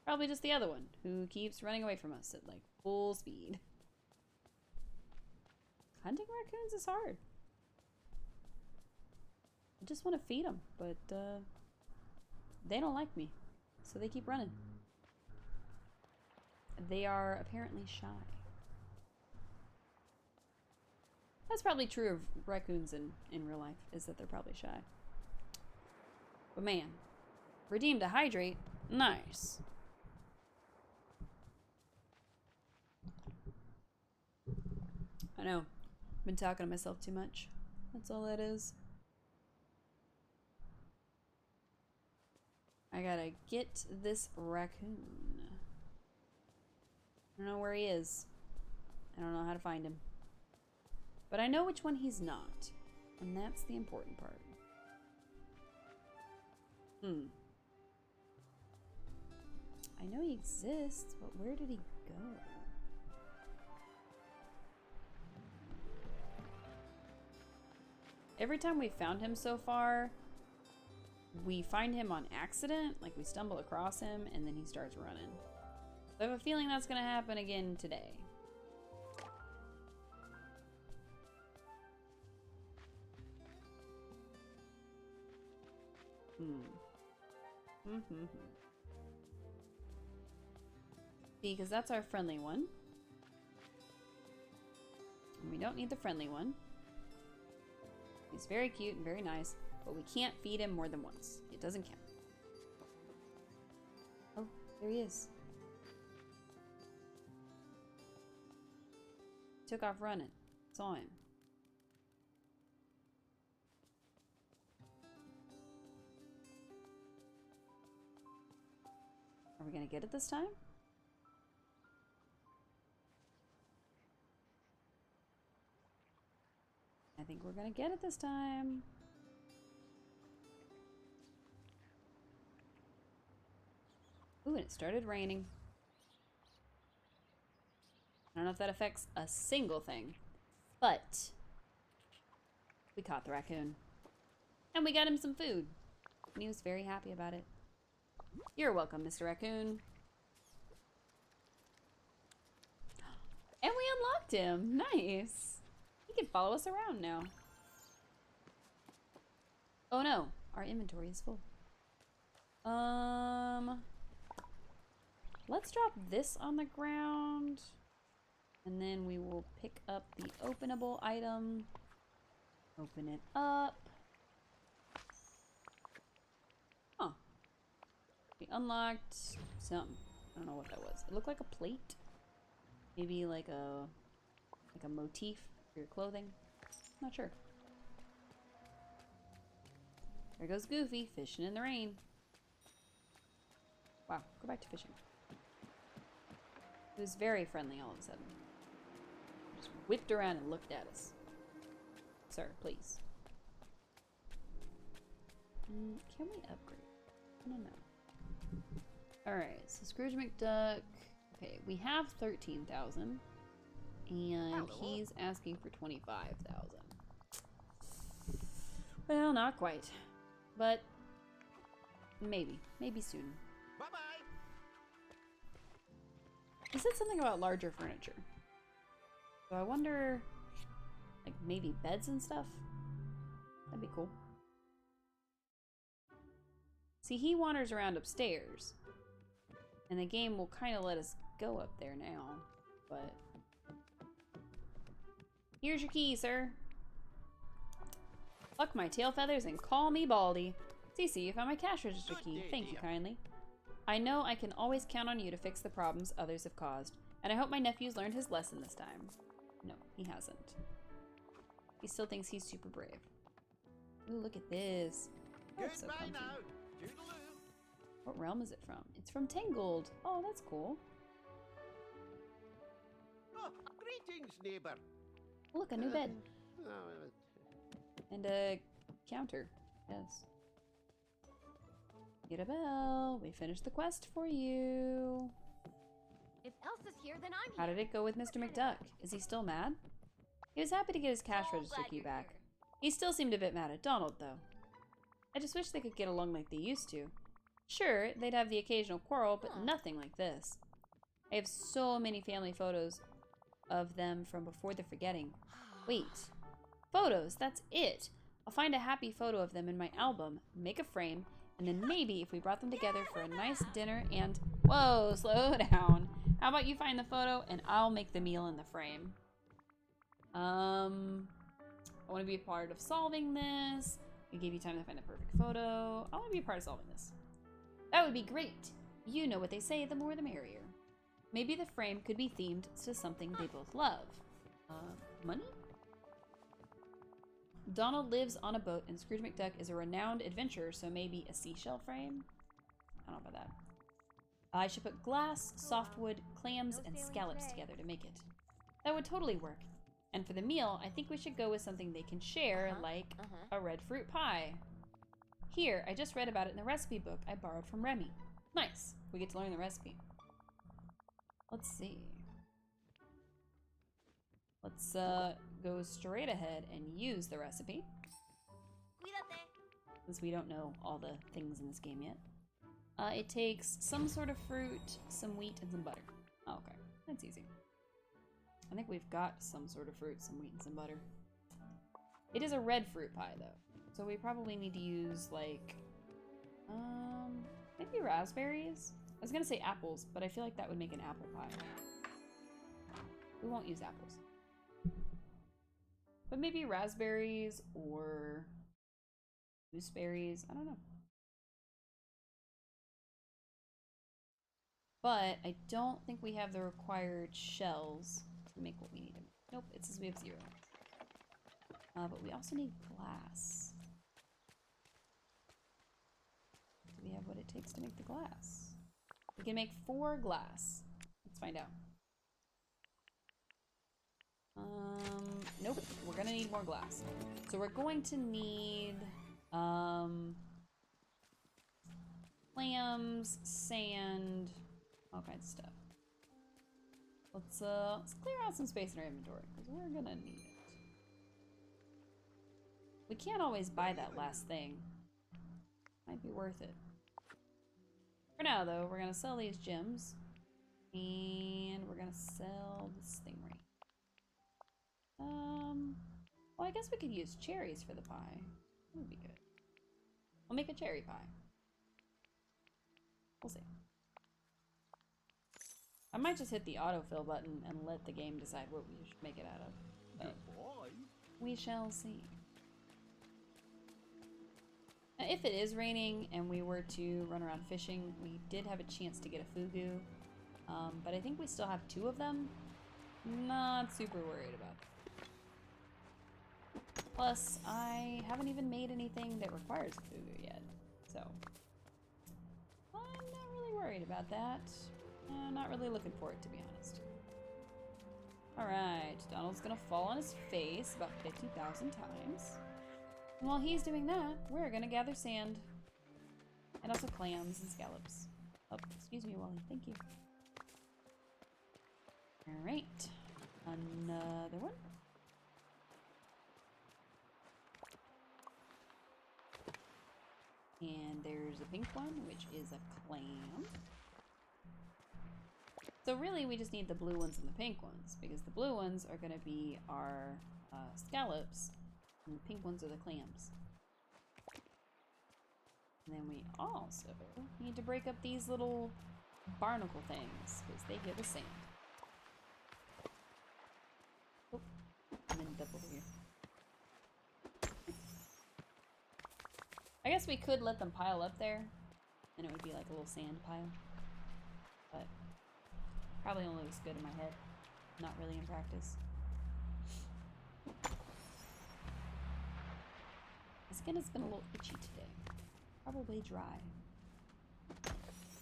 Probably just the other one who keeps running away from us at like full speed. Hunting raccoons is hard. I just want to feed them, but they don't like me, so they keep running. They are apparently shy. That's probably true of raccoons in real life, is that they're probably shy. But man, redeemed to hydrate, nice. I know, I've been talking to myself too much. That's all that is. I gotta get this raccoon. I don't know where he is. I don't know how to find him. But I know which one he's not. And that's the important part. I know he exists, but where did he go? every time we found him so far, we find him on accident. Like, we stumble across him, and then he starts running. So I have a feeling that's gonna happen again today. See, because that's our friendly one. And we don't need the friendly one. He's very cute and very nice, but we can't feed him more than once. It doesn't count. Oh, there he is. Took off running. Saw him. Are we gonna get it this time? I think we're gonna get it this time. Ooh, and it started raining. I don't know if that affects a single thing, but we caught the raccoon. And we got him some food. And he was very happy about it. You're welcome, Mr. Raccoon. And we unlocked him. Nice. He can follow us around now. Oh no, our inventory is full. Let's drop this on the ground. And then we will pick up the openable item. Open it up. Huh. We unlocked something. I don't know what that was. It looked like a plate. Maybe like a motif for your clothing. Not sure. There goes Goofy, fishing in the rain. Wow, go back to fishing. He was very friendly all of a sudden. Just whipped around and looked at us. Sir, please. Can we upgrade? I don't know. Alright, so Scrooge McDuck. Okay, we have 13,000. And he's asking for 25,000. Well, not quite. But maybe. Maybe soon. Bye-bye. He said something about larger furniture. So I wonder, like, maybe beds and stuff? That'd be cool. See, he wanders around upstairs. And the game will kind of let us go up there now. But here's your key, sir. Pluck my tail feathers and call me Baldy. Cece, you found my cash register key. Thank you kindly. I know I can always count on you to fix the problems others have caused, and I hope my nephew's learned his lesson this time. No, he hasn't. He still thinks he's super brave. Ooh, look at this. Oh, it's so Goodbye comfy. now. Toodaloo. What realm is it from? It's from Tangled. Oh, that's cool. Oh, greetings, neighbour. Look, a new bed. Oh, And a counter. Yes. Get a bell. We finished the quest for you. If Elsa's here, then I'm How here. did it go with Mr. McDuck? Is he still mad? He was happy to get his cash So register glad key you're back. here. He still seemed a bit mad at Donald, though. I just wish they could get along like they used to. Sure, they'd have the occasional quarrel, but nothing like this. I have so many family photos of them from before the forgetting. Wait. Photos, that's it. I'll find a happy photo of them in my album, make a frame, and then maybe if we brought them together for a nice dinner and... Whoa, slow down. How about you find the photo and I'll make the meal in the frame? I want to be a part of solving this. We gave you time to find the perfect photo. I want to be a part of solving this. That would be great. You know what they say, the more the merrier. Maybe the frame could be themed to something they both love. Money? Donald lives on a boat and Scrooge McDuck is a renowned adventurer, so maybe a seashell frame? I don't know about that. I should put glass, softwood, clams, and scallops together to make it. That would totally work. And for the meal, I think we should go with something they can share, like a red fruit pie. Here, I just read about it in the recipe book I borrowed from Remy. Nice. We get to learn the recipe. Let's see. Let's go straight ahead and use the recipe. since we don't know all the things in this game yet. It takes some sort of fruit, some wheat, and some butter. Oh, okay. That's easy. I think we've got some sort of fruit, some wheat, and some butter. It is a red fruit pie, though. So we probably need to use, like, maybe raspberries? I was gonna say apples, but I feel like that would make an apple pie. We won't use apples. But maybe raspberries or gooseberries. I don't know. But I don't think we have the required shells to make what we need to make. Nope, it says we have 0. But we also need glass. Do we have what it takes to make the glass? We can make 4 glass. Let's find out. Nope, we're gonna need more glass. So we're going to need, clams, sand, all kinds of stuff. Let's clear out some space in our inventory, because we're gonna need it. We can't always buy that last thing. Might be worth it. For now, though, we're gonna sell these gems. And we're gonna sell this thing right. Well, I guess we could use cherries for the pie. That would be good. We'll make a cherry pie. We'll see. I might just hit the autofill button and let the game decide what we should make it out of. But we shall see. Now, if it is raining and we were to run around fishing, we did have a chance to get a fugu. But I think we still have 2 of them. Not super worried about that. Plus, I haven't even made anything that requires a fugu yet, so I'm not really worried about that. I'm not really looking for it, to be honest. Alright, Donald's gonna fall on his face about 50,000 times. And while he's doing that, we're gonna gather sand. And also clams and scallops. Oh, excuse me, Wally. Thank you. Alright. Another one. And there's a pink one, which is a clam. So really, we just need the blue ones and the pink ones, because the blue ones are going to be our scallops, and the pink ones are the clams. And then we also need to break up these little barnacle things, because they give us sand. Oh, I'm in double here. I guess we could let them pile up there, and it would be like a little sand pile. But probably only looks good in my head, not really in practice. My skin has been a little itchy today. Probably dry.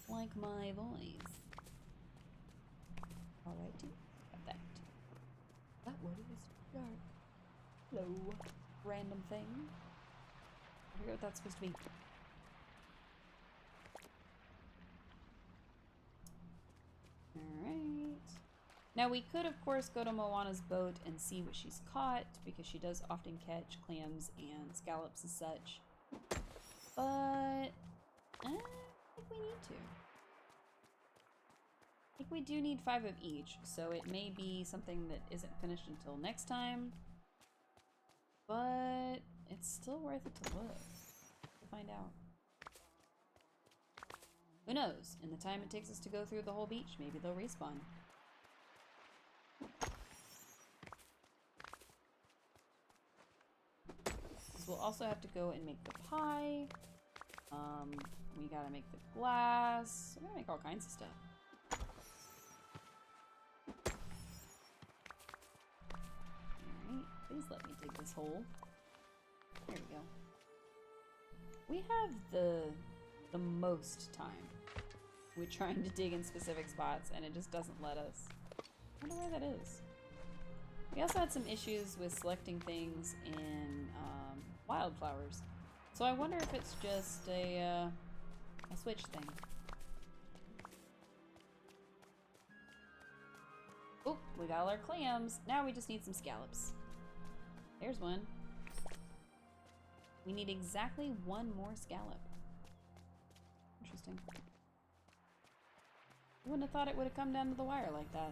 Like my voice. Alrighty, got that. That was dark. Hello, random thing. I forget what that's supposed to be. Alright. Now we could, of course, go to Moana's boat and see what she's caught, because she does often catch clams and scallops and such. But I think we need to. I think we do need 5 of each, so it may be something that isn't finished until next time. But it's still worth it to look, to find out. Who knows? In the time it takes us to go through the whole beach, maybe they'll respawn. So we'll also have to go and make the pie. We gotta make the glass. We're gonna make all kinds of stuff. Alright, please let me dig this hole. There we go. We have the most time with trying to dig in specific spots, and it just doesn't let us. I wonder why that is. We also had some issues with selecting things in wildflowers, so I wonder if it's just a switch thing. Oh, we got all our clams. Now we just need some scallops. There's one. We need exactly one more scallop. Interesting. I wouldn't have thought it would have come down to the wire like that.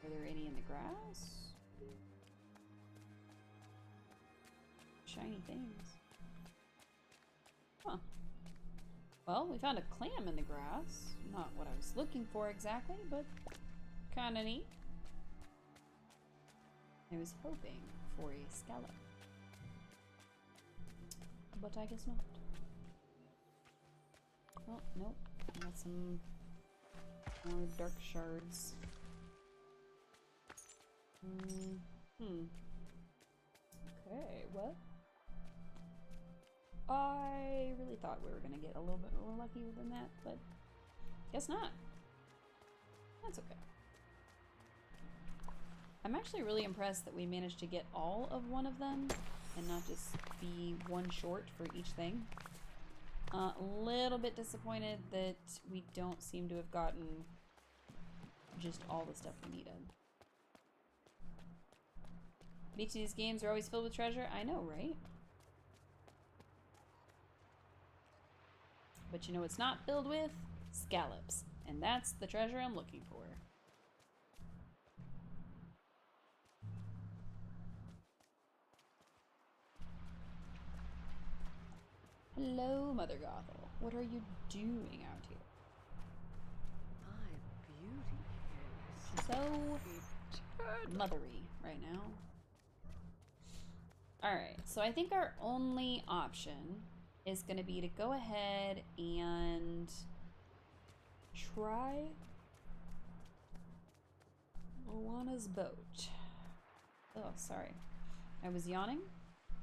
Are there any in the grass? Shiny things. Huh. Well, we found a clam in the grass. Not what I was looking for exactly, but kinda neat. I was hoping for a scallop. But I guess not. Oh, nope. I got some more dark shards. Okay, well. I really thought we were gonna get a little bit more lucky than that, but guess not. That's okay. I'm actually really impressed that we managed to get all of one of them and not just be one short for each thing. A little bit disappointed that we don't seem to have gotten just all the stuff we needed. Each of these games are always filled with treasure. I know, right? But you know what's not filled with? Scallops. And that's the treasure I'm looking for. Hello, Mother Gothel. What are you doing out here? My beauty is So mothery right now. Alright, so I think our only option is going to be to go ahead and try Moana's boat. Oh, sorry. I was yawning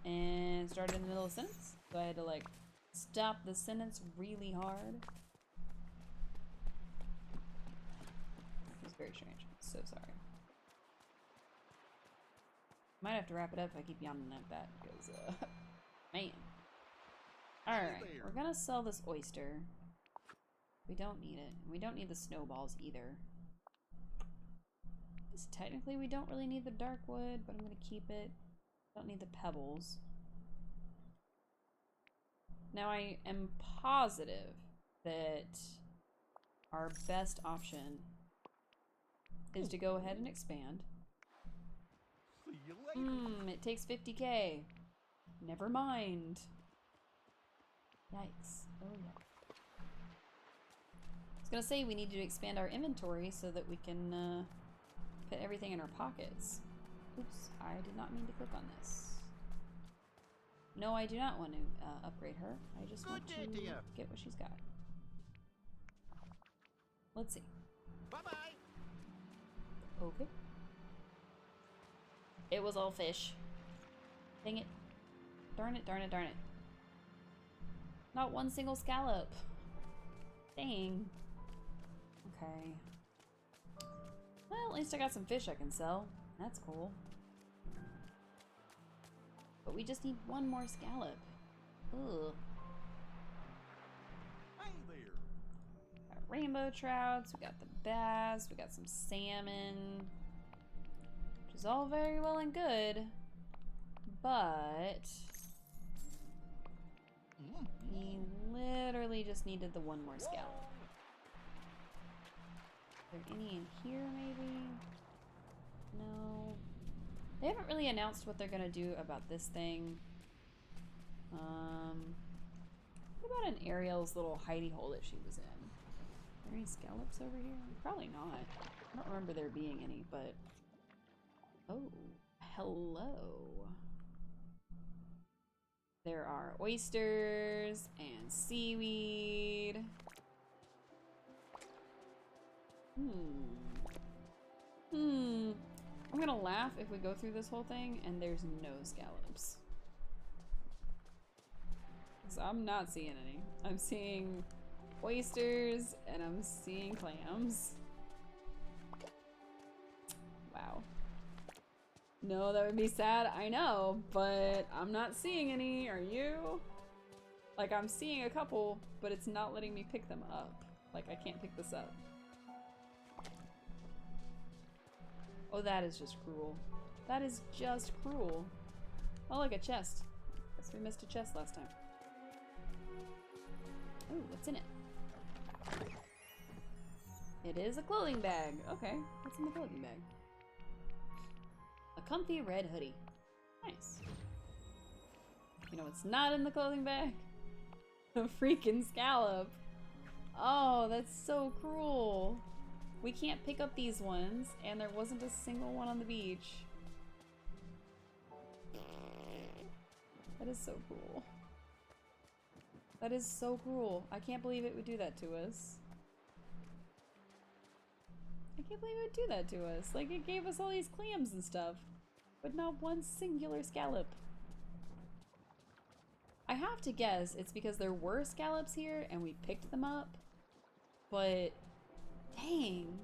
and started in the middle of a sentence, so I had to like stop the sentence really hard. It was very strange. So sorry. Might have to wrap it up if I keep yawning like that, because, man. Alright, we're gonna sell this oyster. We don't need it. We don't need the snowballs either. Because technically we don't really need the dark wood, but I'm gonna keep it. Don't need the pebbles. Now I am positive that our best option is to go ahead and expand. See you later. It takes 50k. Never mind. Yikes. Oh yeah. I was gonna say we need to expand our inventory so that we can put everything in our pockets. Oops, I did not mean to click on this. No, I do not want to upgrade her. I just want to get what she's got. Let's see. Bye-bye. Okay. It was all fish. Dang it. Darn it, darn it, darn it. Not one single scallop. Dang. Okay. Well, at least I got some fish I can sell. That's cool. But we just need one more scallop. Ugh. Hey there. Got rainbow trouts, we got the bass, we got some salmon. Which is all very well and good. But we literally just needed the one more scallop. Is there any in here, maybe? No. They haven't really announced what they're gonna do about this thing. What about in Ariel's little hidey hole that she was in? Are there any scallops over here? Probably not. I don't remember there being any, but... Oh, hello. There are oysters and seaweed. I'm gonna laugh if we go through this whole thing and there's no scallops. Because I'm not seeing any. I'm seeing oysters and I'm seeing clams. Wow. No, that would be sad, I know, but I'm not seeing any. Are you? Like, I'm seeing a couple, but it's not letting me pick them up. Like, I can't pick this up. Oh, that is just cruel. That is just cruel. Oh, look, a chest. Guess we missed a chest last time. Ooh, what's in it? It is a clothing bag. Okay, what's in the clothing bag? A comfy red hoodie. Nice. You know what's not in the clothing bag? A freaking scallop. Oh, that's so cruel. We can't pick up these ones, and there wasn't a single one on the beach. That is so cruel. That is so cruel. I can't believe it would do that to us. I can't believe it would do that to us. Like, it gave us all these clams and stuff, but not one singular scallop. I have to guess it's because there were scallops here and we picked them up, but dang,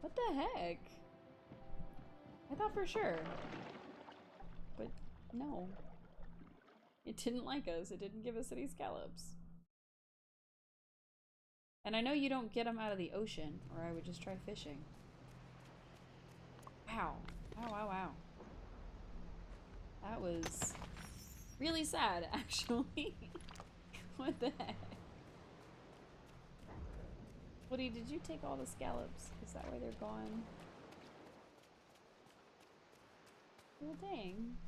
what the heck? I thought for sure, but no. It didn't like us. It didn't give us any scallops. And I know you don't get them out of the ocean, or I would just try fishing. Wow. Wow, wow, wow. That was really sad, actually. What the heck? Woody, did you take all the scallops? Is that why they're gone? Well, dang.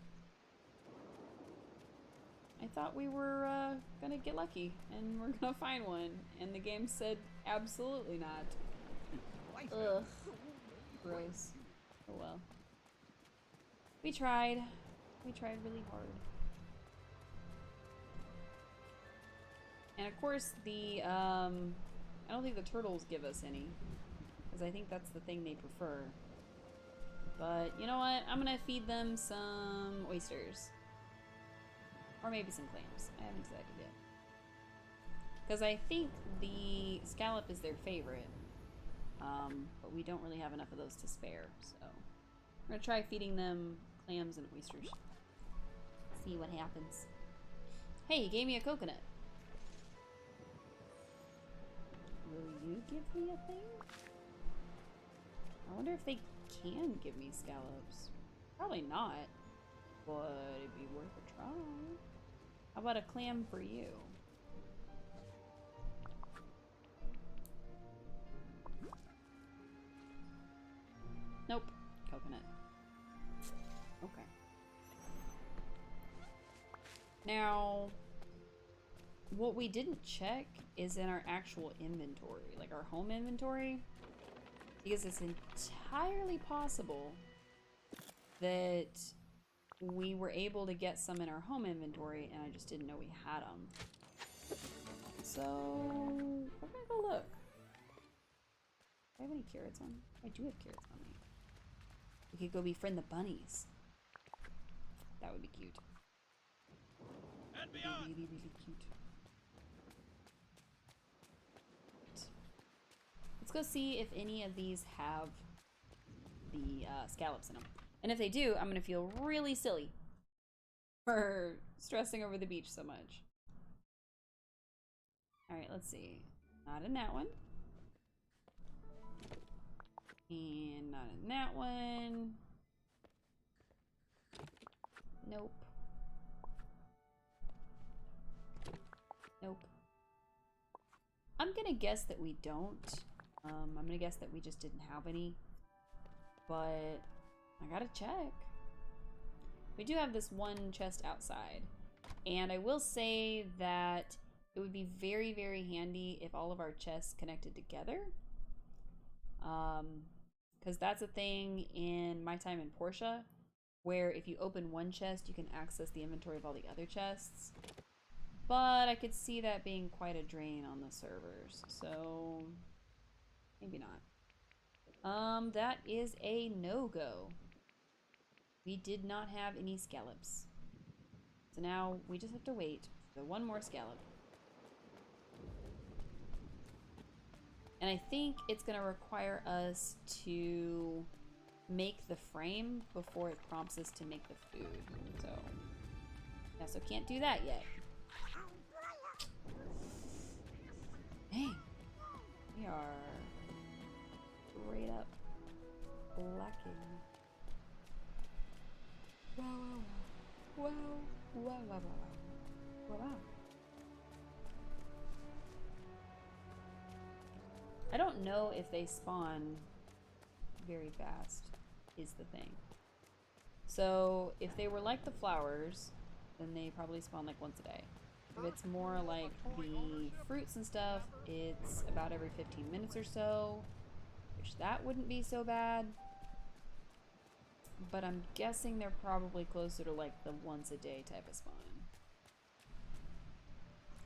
I thought we were gonna get lucky and we're gonna find one, and the game said absolutely not. Ugh. Gross. Oh well. We tried. We tried really hard. And of course the, I don't think the turtles give us any, because I think that's the thing they prefer. But you know what? I'm gonna feed them some oysters. Or maybe some clams. I haven't decided yet. Because I think the scallop is their favorite. But we don't really have enough of those to spare, so we're gonna try feeding them clams and oysters. See what happens. Hey, you gave me a coconut. Will you give me a thing? I wonder if they can give me scallops. Probably not, but it'd be worth a try. How about a clam for you? Nope. Coconut. Okay. Now, what we didn't check is in our actual inventory, like our home inventory, because it's entirely possible that we were able to get some in our home inventory and I just didn't know we had them. So, we're gonna go look. Do I have any carrots on? I do have carrots on me. We could go befriend the bunnies. That would be cute. And beyond. Really, really cute. Let's go see if any of these have the scallops in them. And if they do, I'm gonna feel really silly for stressing over the beach so much. Alright, let's see. Not in that one. And not in that one. Nope. Nope. I'm gonna guess that we don't. I'm gonna guess that we just didn't have any. But I gotta check. We do have this one chest outside. And I will say that it would be very, very handy if all of our chests connected together. Because that's a thing in My Time in Portia, where if you open one chest, you can access the inventory of all the other chests. But I could see that being quite a drain on the servers, so maybe not. That is a no-go. We did not have any scallops. So now we just have to wait for one more scallop. And I think it's gonna require us to make the frame before it prompts us to make the food. So, yeah, so can't do that yet. Dang. We are straight up lacking. Wow, wow, wow. I don't know if they spawn very fast, is the thing. So, if they were like the flowers, then they probably spawn like once a day. If it's more like the fruits and stuff, it's about every 15 minutes or so, which that wouldn't be so bad. But I'm guessing they're probably closer to like the once a day type of spawn.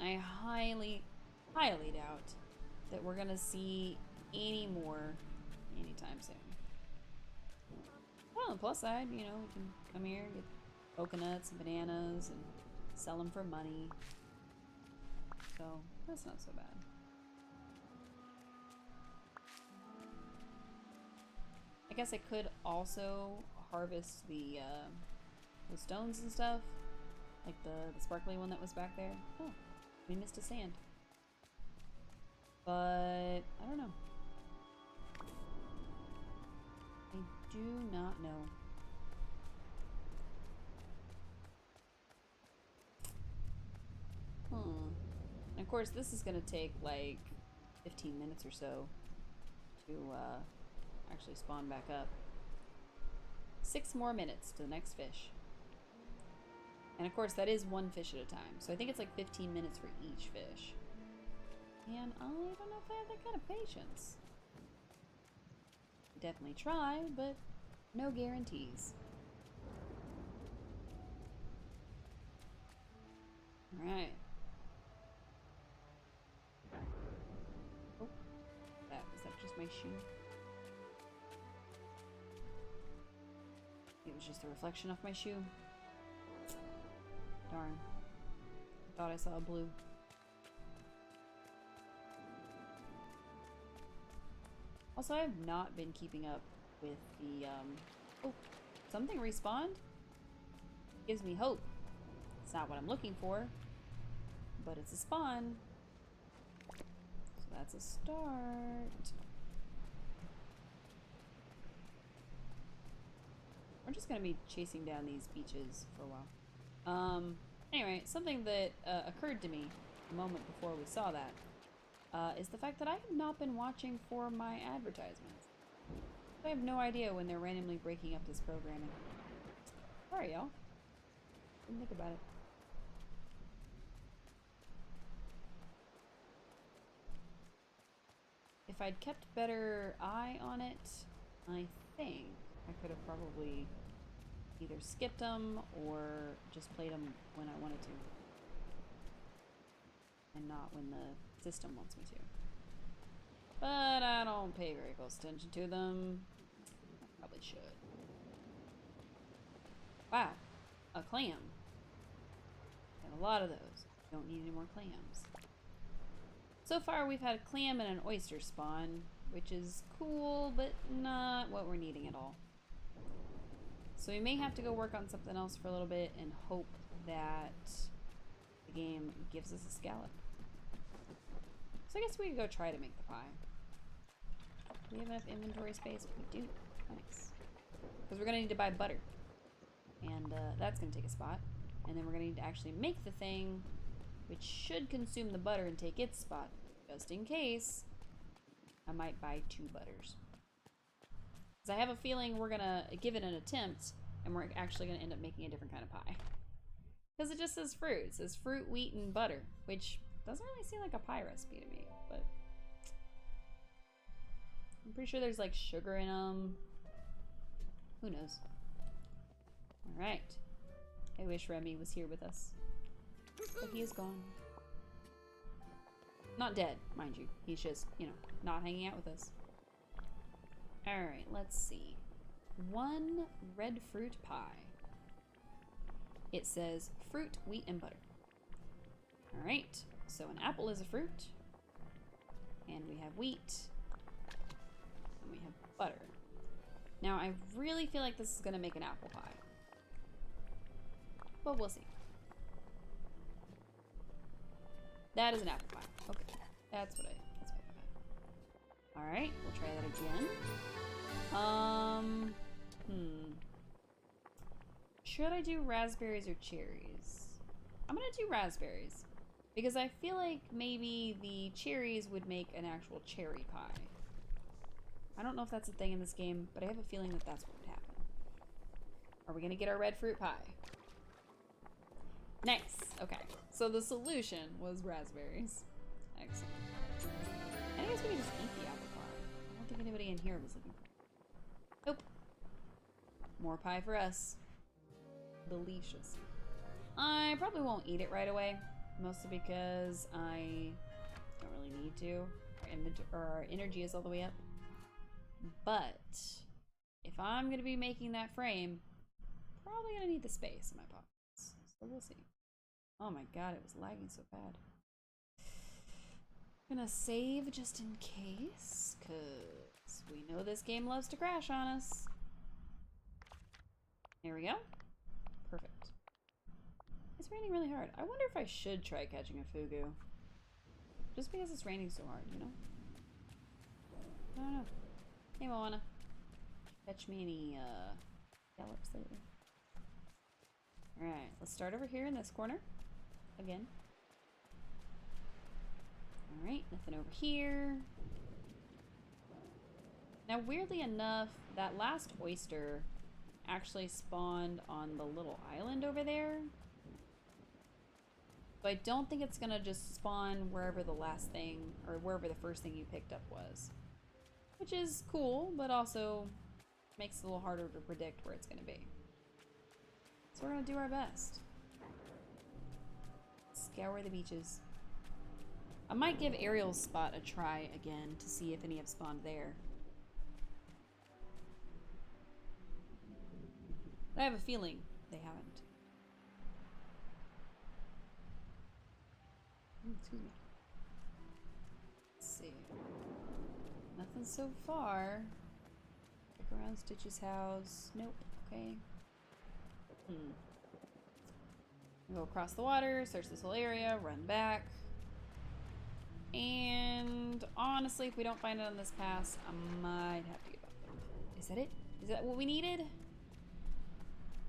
I highly, highly doubt that we're gonna see any more anytime soon. Well, on the plus side, you know, we can come here, get coconuts and bananas and sell them for money. So, that's not so bad. I guess I could also harvest the stones and stuff. Like the sparkly one that was back there. Oh, we missed a sand. But, I don't know. I do not know. And of course, this is gonna take like 15 minutes or so to actually spawn back up. 6 more minutes to the next fish. And of course, that is one fish at a time. So I think it's like 15 minutes for each fish. And I don't know if I have that kind of patience. Definitely try, but no guarantees. Alright. Oh, is that just my shoe? It was just a reflection of my shoe. Darn. I thought I saw a blue. Also, I have not been keeping up with the, oh, something respawned? Gives me hope. It's not what I'm looking for, but it's a spawn. So that's a start. We're just gonna be chasing down these beaches for a while. Anyway, something that occurred to me a moment before we saw that is the fact that I have not been watching for my advertisements. I have no idea when they're randomly breaking up this programming. Sorry, y'all. Didn't think about it. If I'd kept better eye on it, I think I could have probably either skipped them or just played them when I wanted to. And not when the system wants me to. But I don't pay very close attention to them. I probably should. Wow, a clam. Got a lot of those. Don't need any more clams. So far we've had a clam and an oyster spawn, which is cool, but not what we're needing at all. So we may have to go work on something else for a little bit and hope that the game gives us a scallop. So I guess we could go try to make the pie. Do we have enough inventory space? We do. Nice. Because we're going to need to buy butter. And that's going to take a spot. And then we're going to need to actually make the thing, which should consume the butter and take its spot. Just in case, I might buy 2 butters. Because I have a feeling we're going to give it an attempt, and we're actually going to end up making a different kind of pie. Because it just says fruit. It says fruit, wheat, and butter, which doesn't really seem like a pie recipe to me, but I'm pretty sure there's like sugar in them. Who knows? Alright. I wish Remy was here with us. But he is gone. Not dead, mind you. He's just, you know, not hanging out with us. Alright, let's see. 1 red fruit pie. It says fruit, wheat, and butter. Alright, so an apple is a fruit. And we have wheat. And we have butter. Now, I really feel like this is going to make an apple pie. But we'll see. That is an apple pie. Okay, that's what I thought. Alright, we'll try that again. Should I do raspberries or cherries? I'm gonna do raspberries. Because I feel like maybe the cherries would make an actual cherry pie. I don't know if that's a thing in this game, but I have a feeling that that's what would happen. Are we gonna get our red fruit pie? Nice. Okay. So the solution was raspberries. Excellent. I guess we can just eat the apple pie. I don't think anybody in here was looking for it. Nope. More pie for us. Delicious. I probably won't eat it right away. Mostly because I don't really need to. Our energy is all the way up. But if I'm going to be making that frame, probably going to need the space in my pockets. So we'll see. Oh my god, it was lagging so bad. Gonna save just in case, because we know this game loves to crash on us. There we go. Perfect. It's raining really hard. I wonder if I should try catching a fugu. Just because it's raining so hard, you know? I don't know. Hey, Moana. Catch me any, scallops lately? Alright, let's start over here in this corner. Again. Alright, nothing over here. Now, weirdly enough, that last oyster actually spawned on the little island over there. So I don't think it's gonna just spawn wherever the last thing, or wherever the first thing you picked up was. Which is cool, but also makes it a little harder to predict where it's gonna be. So we're gonna do our best. Scour the beaches. I might give Ariel's spot a try again to see if any have spawned there. But I have a feeling they haven't. Excuse me. Let's see. Nothing so far. Check around Stitch's house. Nope. Okay. Go across the water, search this whole area, run back. And honestly, if we don't find it on this pass, I might have to give up. Is that it? Is that what we needed?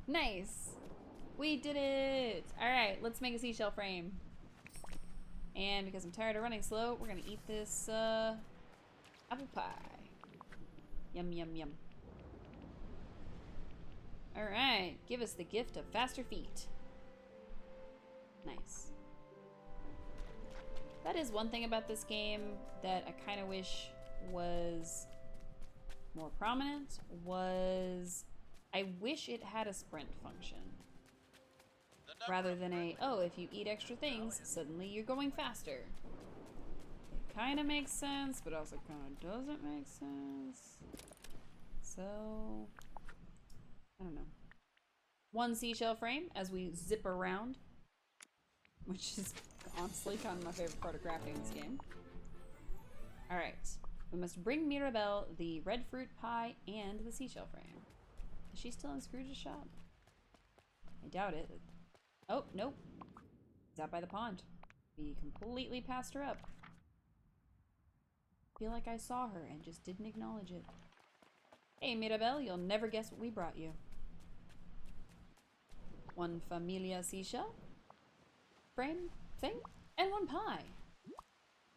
Nice! We did it! Alright, let's make a seashell frame. And because I'm tired of running slow, we're gonna eat this apple pie. Yum, yum, yum. Alright, give us the gift of faster feet. Nice. That is one thing about this game that I kind of wish was more prominent, was I wish it had a sprint function. Rather than a, oh, if you eat extra things, suddenly you're going faster. It kind of makes sense, but also kind of doesn't make sense. So, I don't know. One seashell frame as we zip around, which is honestly kind of my favorite part of crafting this game. Alright, we must bring Mirabelle the red fruit pie and the seashell frame. Is she still in Scrooge's shop? I doubt it. Oh, nope. She's out by the pond. We completely passed her up. Feel like I saw her and just didn't acknowledge it. Hey, Mirabelle, you'll never guess what we brought you. One Familia seashell frame thing, and one pie.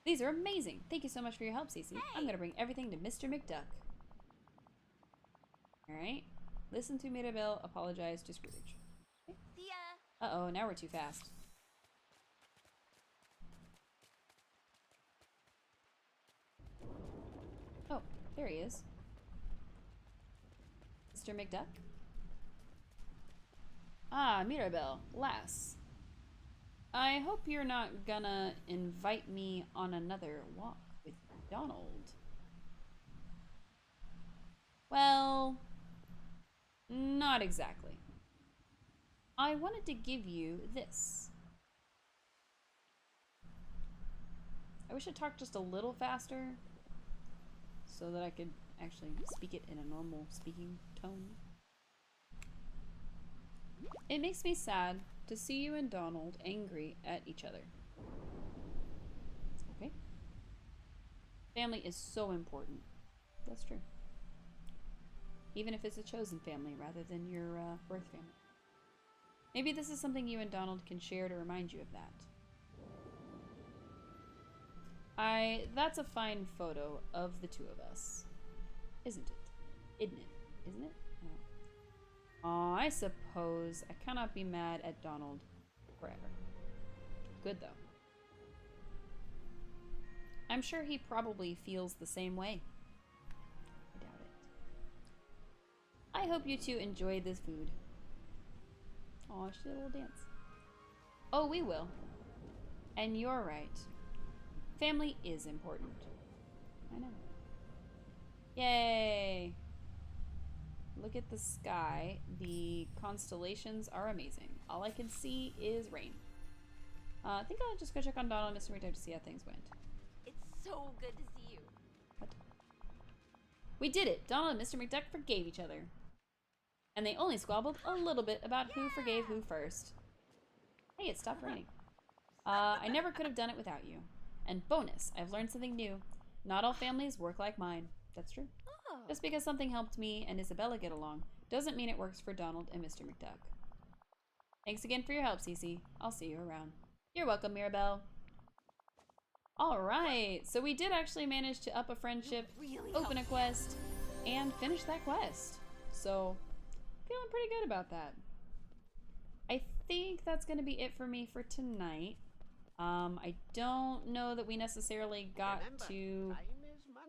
These are amazing. Thank you so much for your help, Cece. Hey. I'm gonna bring everything to Mr. McDuck. Alright. Listen to Mirabelle apologize to Scrooge. Okay. See ya. Uh-oh, now we're too fast. Oh, there he is. Mr. McDuck? Ah, Mirabelle, lass. I hope you're not gonna invite me on another walk with Donald. Well, not exactly. I wanted to give you this. I wish I talked just a little faster so that I could actually speak it in a normal speaking tone. It makes me sad to see you and Donald angry at each other. It's okay. Family is so important. That's true. Even if it's a chosen family rather than your birth family. Maybe this is something you and Donald can share to remind you of that. That's a fine photo of the two of us. Isn't it? Isn't it? Isn't it? Oh, I suppose I cannot be mad at Donald forever. Good, though. I'm sure he probably feels the same way. I doubt it. I hope you two enjoy this food. Aw, she did a little dance. Oh, we will. And you're right. Family is important. I know. Yay! Look at the sky. The constellations are amazing. All I can see is rain. I think I'll just go check on Donald and Mr. McDuck to see how things went. It's so good to see you. What? We did it! Donald and Mr. McDuck forgave each other. And they only squabbled a little bit about who forgave who first. Hey, it stopped raining. I never could have done it without you. And bonus, I've learned something new. Not all families work like mine. That's true. Oh. Just because something helped me and Isabella get along doesn't mean it works for Donald and Mr. McDuck. Thanks again for your help, Cece. I'll see you around. You're welcome, Mirabelle. Alright, so we did actually manage to up a friendship, Really open a quest, and finish that quest. So, feeling pretty good about that. I think that's going to be it for me for tonight. I don't know that we necessarily got to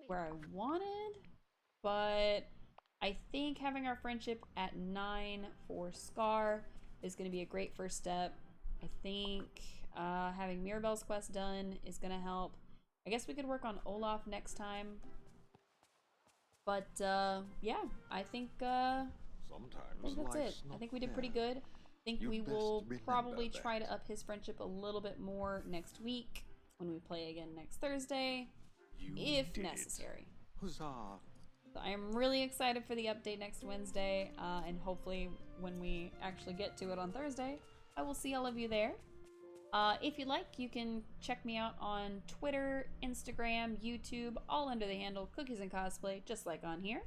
where I wanted, but I think having our friendship at 9 for Scar is going to be a great first step. I think having Mirabelle's quest done is going to help. I guess we could work on Olaf next time. But yeah, I think that's it. I think we did pretty good. I think we will probably try to up his friendship a little bit more next week when we play again next Thursday, if necessary. Huzzah! So I am really excited for the update next Wednesday, and hopefully when we actually get to it on Thursday, I will see all of you there. If you like, you can check me out on Twitter, Instagram, YouTube, all under the handle Cookies and Cosplay, just like on here.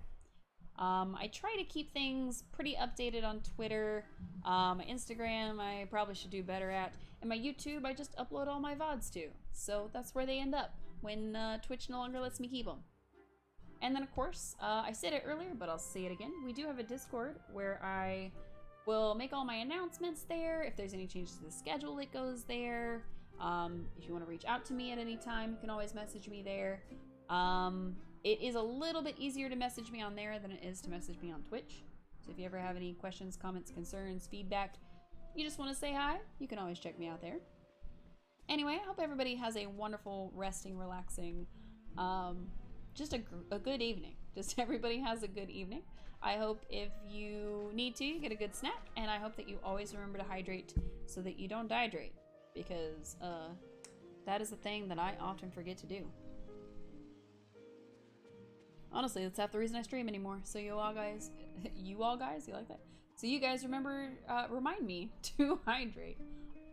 I try to keep things pretty updated on Twitter. My Instagram, I probably should do better at. And my YouTube, I just upload all my VODs to. So that's where they end up when Twitch no longer lets me keep them. And then, of course, I said it earlier, but I'll say it again. We do have a Discord where I will make all my announcements there. If there's any changes to the schedule, it goes there. If you want to reach out to me at any time, you can always message me there. It is a little bit easier to message me on there than it is to message me on Twitch. So if you ever have any questions, comments, concerns, feedback, you just want to say hi, you can always check me out there. Anyway, I hope everybody has a wonderful, resting, relaxing, just a good evening. Just everybody has a good evening. I hope if you need to, you get a good snack, and I hope that you always remember to hydrate so that you don't dehydrate, because that is a thing that I often forget to do. Honestly, that's half the reason I stream anymore. So you all guys, you like that? So you guys remember, remind me to hydrate.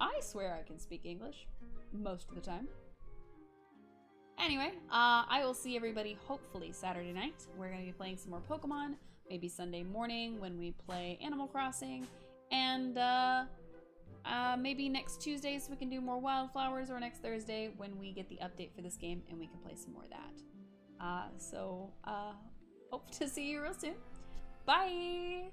I swear I can speak English most of the time. Anyway, I will see everybody hopefully Saturday night. We're going to be playing some more Pokemon. Maybe Sunday morning when we play Animal Crossing. And maybe next Tuesday so we can do more Wildflowers, or next Thursday when we get the update for this game and we can play some more of that. Hope to see you real soon. Bye!